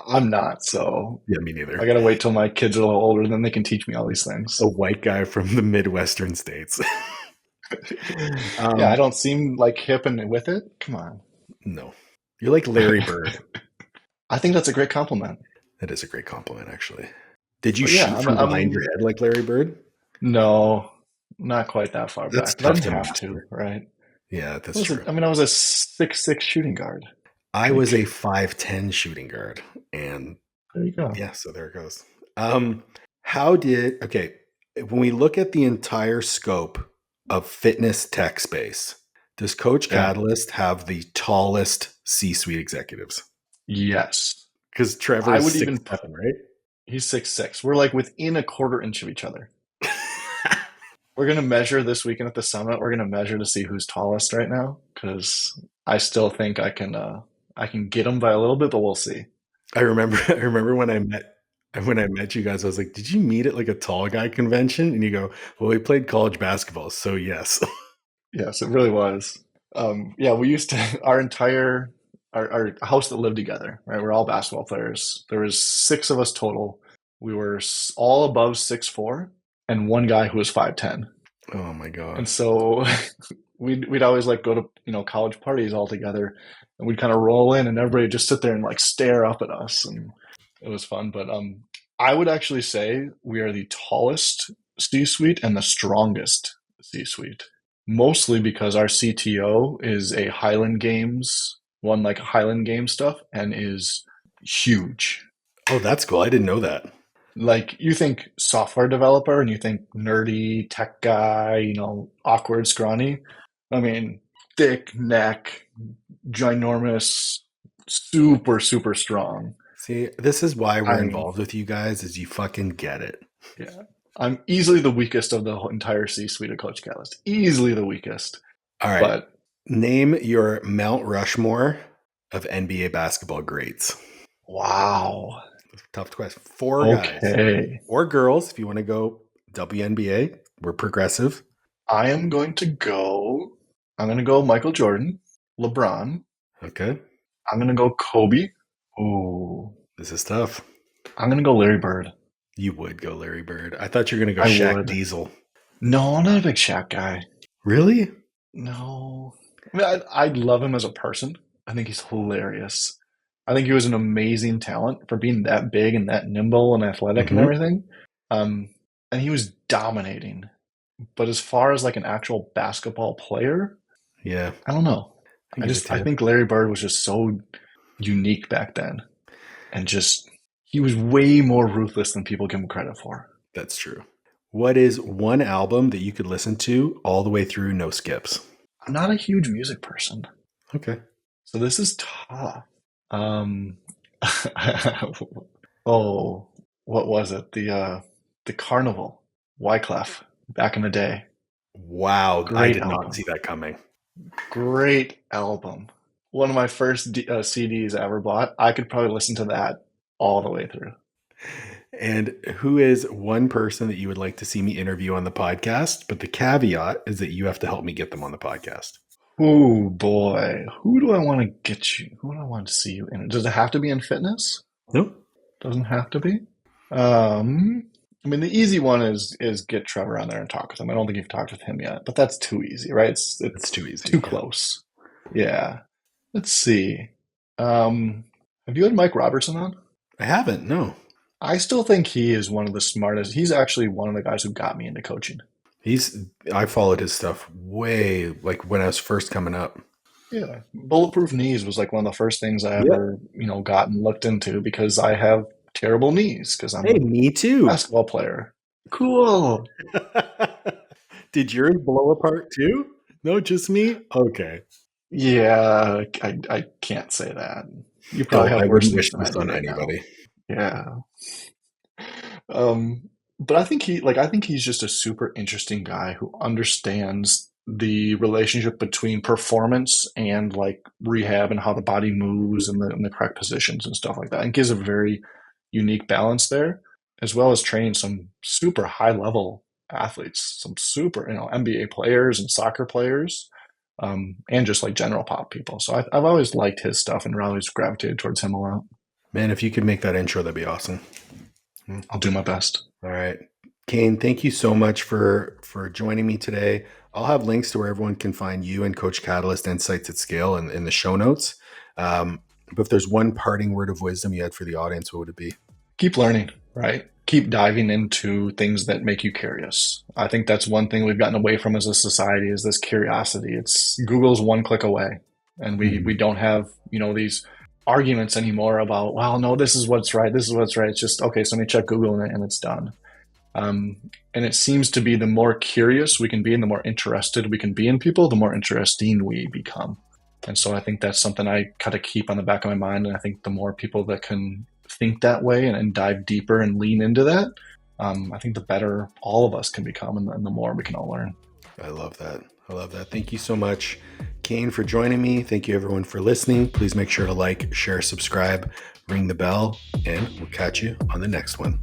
I'm not, so Yeah, me I neither. got to wait till my kids are a little older, then they can teach me all these A things. white guy from the Midwestern states. Yeah, I Um, don't seem like hip and with it. Come on. no, you're like Larry Bird. I think that's a great compliment. That is a great compliment, actually. Did you But yeah, shoot from behind your I'm head like Larry Bird? no, not quite that far That's back. But I tough didn't to have to, master. right? Yeah, that's true. I was a 6'6" shooting guard. I was a Like, 5'10" shooting guard, and there you go. yeah, so there it goes. Um, how did okay? When we look at the entire scope of fitness tech space, does Coach Yeah. Catalyst have the tallest C-suite executives? Yes. Because I Trevor's would six even seven, right? he's 6'6". We're like within a quarter inch of each other. We're gonna measure this weekend at the summit. We're gonna measure to see who's tallest right now because I still think I can get him by a little bit, but we'll see. I remember when I met you guys, I was like, "Did you meet at like a tall guy convention?" And you go, "Well, we played college basketball, so yes." Yes, it really was. Yeah, we used to our house that lived together, right? We're all basketball players. There was 6 of us total. We were all above 6'4", and one guy who was 5'10". Oh my And gosh. so we'd always like go to, college parties all together, and we'd kind of roll in and everybody would just sit there and like stare up at us, and it was fun. But I would actually say we are the tallest C-suite and the strongest C-suite. Mostly because our CTO is a Highland Games, won like Highland Games stuff and is huge. Oh, that's cool. I didn't know that. Like you think software developer and you think nerdy tech guy, awkward, scrawny. I mean, thick neck, ginormous, super, super strong. See, this is why we're I'm, involved with you guys, is you fucking get it. yeah, I'm easily the weakest of the entire C-suite of Coach Catalyst. Easily the weakest. All right. But Name your Mount Rushmore of NBA basketball greats. wow. Tough question. Four guys Okay. or girls, if you want to go WNBA. We're progressive. I am going to go. I'm going to go Michael Jordan, LeBron. Okay. I'm going to go Kobe. Ooh. This is tough. I'm going to go Larry Bird. You would go Larry Bird. I thought you were going to go I Shaq would. Diesel. No, I'm not a big Shaq guy. Really? No. I mean, I love him as a person. I think he's hilarious. I think he was an amazing talent for being that big and that nimble and athletic and Mm-hmm. everything. Um, and he was dominating. But as far as like an actual basketball player, Yeah, I don't know. I give it to I you. think Larry Bird was just so unique back then, and just he was way more ruthless than people give him credit for. That's true. What is one album that you could listen to all the way through, no skips? I'm not a huge music person, Okay. so this is tough. Um, oh, what was it? The Carnival, Wyclef, back in the day. Wow, I Great did not album. see that coming. Great album. One of my first CDs I ever bought. I could probably listen to that all the way through. And who is one person that you would like to see me interview on the podcast? But the caveat is that you have to help me get them on the podcast. Oh boy, who do I want to get you? Who do I want to see you in? Does it have to be in fitness? Nope. Doesn't have to be. I mean, the easy one is get Trevor on there and talk with him. I don't think you've talked with him yet, but that's too easy, right? That's It's too easy. too Yeah. close. Yeah. Let's see. Have you had Mike Robertson on? I haven't. No. I still think he is one of the smartest. He's actually one of the guys who got me into coaching. I followed his stuff way like when I was first coming up. Yeah. Bulletproof knees was like one of the first things I Yep. ever, got and looked into because I have terrible knees because I'm Hey, a me too. basketball player. Cool. Did yours blow apart too? No, just me? Okay. Yeah, I can't say that. You probably Oh, have I worse wouldn't knees wish than I this do on right now. anybody. Yeah. But I think he's just a super interesting guy who understands the relationship between performance and like rehab and how the body moves and the correct positions and stuff like that, and gives a very unique balance there, as well as training some super high level athletes, some super NBA players and soccer players, and just like general pop people. So I've always liked his stuff and always gravitated towards him a lot. Man, if you could make that intro, that'd be awesome. I'll do my best. All right. Kane, thank you so much for joining me today. I'll have links to where everyone can find you and Coach Catalyst and Sites at Scale in the show notes. But if there's one parting word of wisdom you had for the audience, what would it be? Keep learning, right? Keep diving into things that make you curious. I think that's one thing we've gotten away from as a society is this curiosity. It's Google's one click away. And we don't have, these arguments anymore about, well, no, this is what's right. This is what's right. It's just, okay, so let me check Google and it's done. And it seems to be the more curious we can be and the more interested we can be in people, the more interesting we become. And so I think that's something I kind of keep on the back of my mind. And I think the more people that can think that way and dive deeper and lean into that, I think the better all of us can become and the more we can all learn. I love that. Thank you so much, Kane, for joining me. Thank you, everyone, for listening. Please make sure to like, share, subscribe, ring the bell, and we'll catch you on the next one.